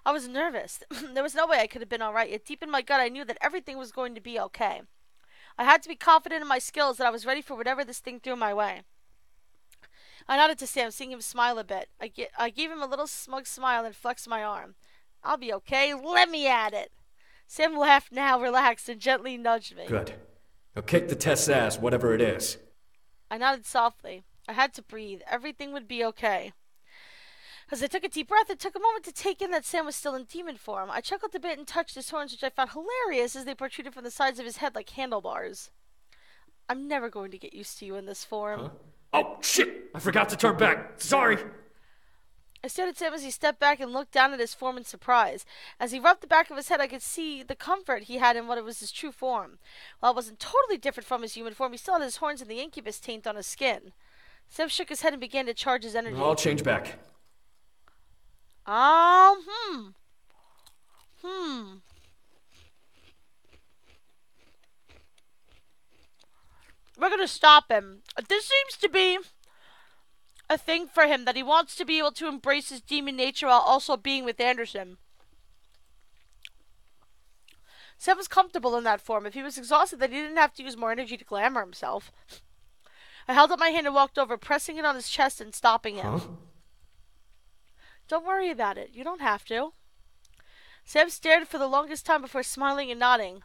[SPEAKER 1] I was nervous. There was no way I could have been alright, yet deep in my gut I knew that everything was going to be okay. I had to be confident in my skills, that I was ready for whatever this thing threw my way. I nodded to Sam, seeing him smile a bit. I gave him a little smug smile and flexed my arm. I'll be okay. Let me at it. Sam laughed now, relaxed, and gently nudged me.
[SPEAKER 3] Good. Now kick the test's ass, whatever it is.
[SPEAKER 1] I nodded softly. I had to breathe. Everything would be okay. As I took a deep breath, it took a moment to take in that Sam was still in demon form. I chuckled a bit and touched his horns, which I found hilarious as they protruded from the sides of his head like handlebars. I'm never going to get used to you in this form.
[SPEAKER 3] Huh? Oh, shit! I forgot to turn back. Sorry!
[SPEAKER 1] I stared at Sam as he stepped back and looked down at his form in surprise. As he rubbed the back of his head, I could see the comfort he had in what was his true form. While it wasn't totally different from his human form, he still had his horns and the incubus taint on his skin. Sam shook his head and began to charge his energy.
[SPEAKER 3] I'll change back.
[SPEAKER 1] We're gonna stop him. This seems to be a thing for him, that he wants to be able to embrace his demon nature while also being with Anderson. Sam was comfortable in that form. If he was exhausted, then he didn't have to use more energy to glamour himself. I held up my hand and walked over, pressing it on his chest and stopping him. Don't worry about it. You don't have to. Sam stared for the longest time before smiling and nodding.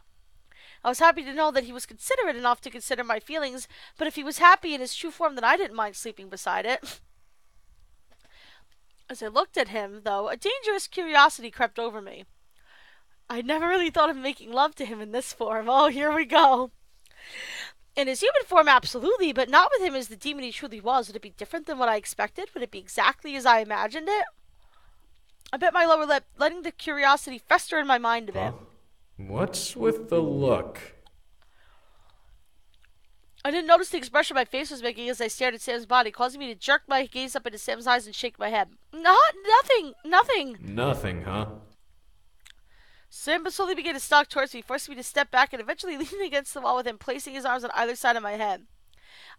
[SPEAKER 1] I was happy to know that he was considerate enough to consider my feelings, but if he was happy in his true form, then I didn't mind sleeping beside it. As I looked at him, though, a dangerous curiosity crept over me. I'd never really thought of making love to him in this form. Oh, here we go. In his human form, absolutely, but not with him as the demon he truly was. Would it be different than what I expected? Would it be exactly as I imagined it? I bit my lower lip, letting the curiosity fester in my mind a bit.
[SPEAKER 3] What's with the look?
[SPEAKER 1] I didn't notice the expression my face was making as I stared at Sam's body, causing me to jerk my gaze up into Sam's eyes and shake my head. Nothing.
[SPEAKER 3] Nothing, huh?
[SPEAKER 1] Sam slowly began to stalk towards me, forcing me to step back and eventually leaning against the wall with him placing his arms on either side of my head.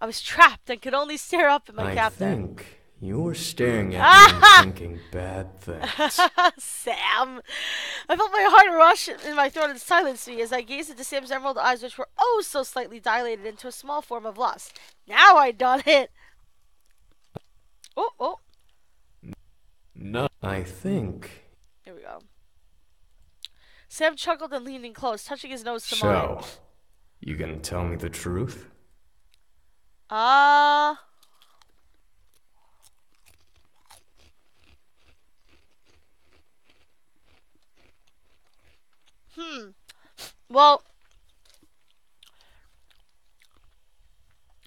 [SPEAKER 1] I was trapped and could only stare up at my captor.
[SPEAKER 9] I think you're staring at me and thinking bad things.
[SPEAKER 1] Sam! I felt my heart rush in my throat and silence me as I gazed into Sam's emerald eyes, which were oh so slightly dilated into a small form of lust. Now I done it! Oh.
[SPEAKER 9] No. I think...
[SPEAKER 1] Here we go. Sam chuckled and leaned in close, touching his nose to mine.
[SPEAKER 9] So, you gonna tell me the truth?
[SPEAKER 1] Well,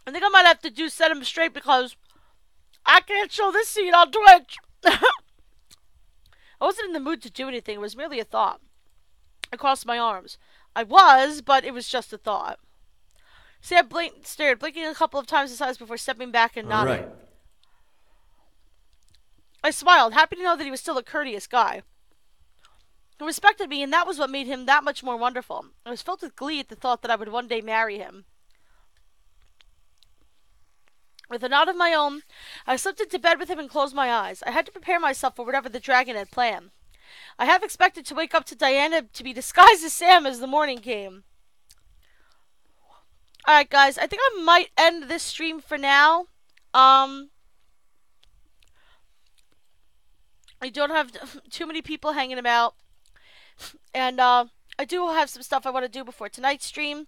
[SPEAKER 1] I think I might have to set him straight because I can't show this scene on Twitch. I wasn't in the mood to do anything. It was merely a thought. I crossed my arms. I was, but it was just a thought. Sam stared, blinking a couple of times his eyes before stepping back and nodding.
[SPEAKER 9] Right.
[SPEAKER 1] I smiled, happy to know that he was still a courteous guy. He respected me, and that was what made him that much more wonderful. I was filled with glee at the thought that I would one day marry him. With a nod of my own, I slipped into bed with him and closed my eyes. I had to prepare myself for whatever the dragon had planned. I half expected to wake up to Diana to be disguised as Sam as the morning came. Alright guys, I think I might end this stream for now. I don't have too many people hanging about. And I do have some stuff I want to do before tonight's stream.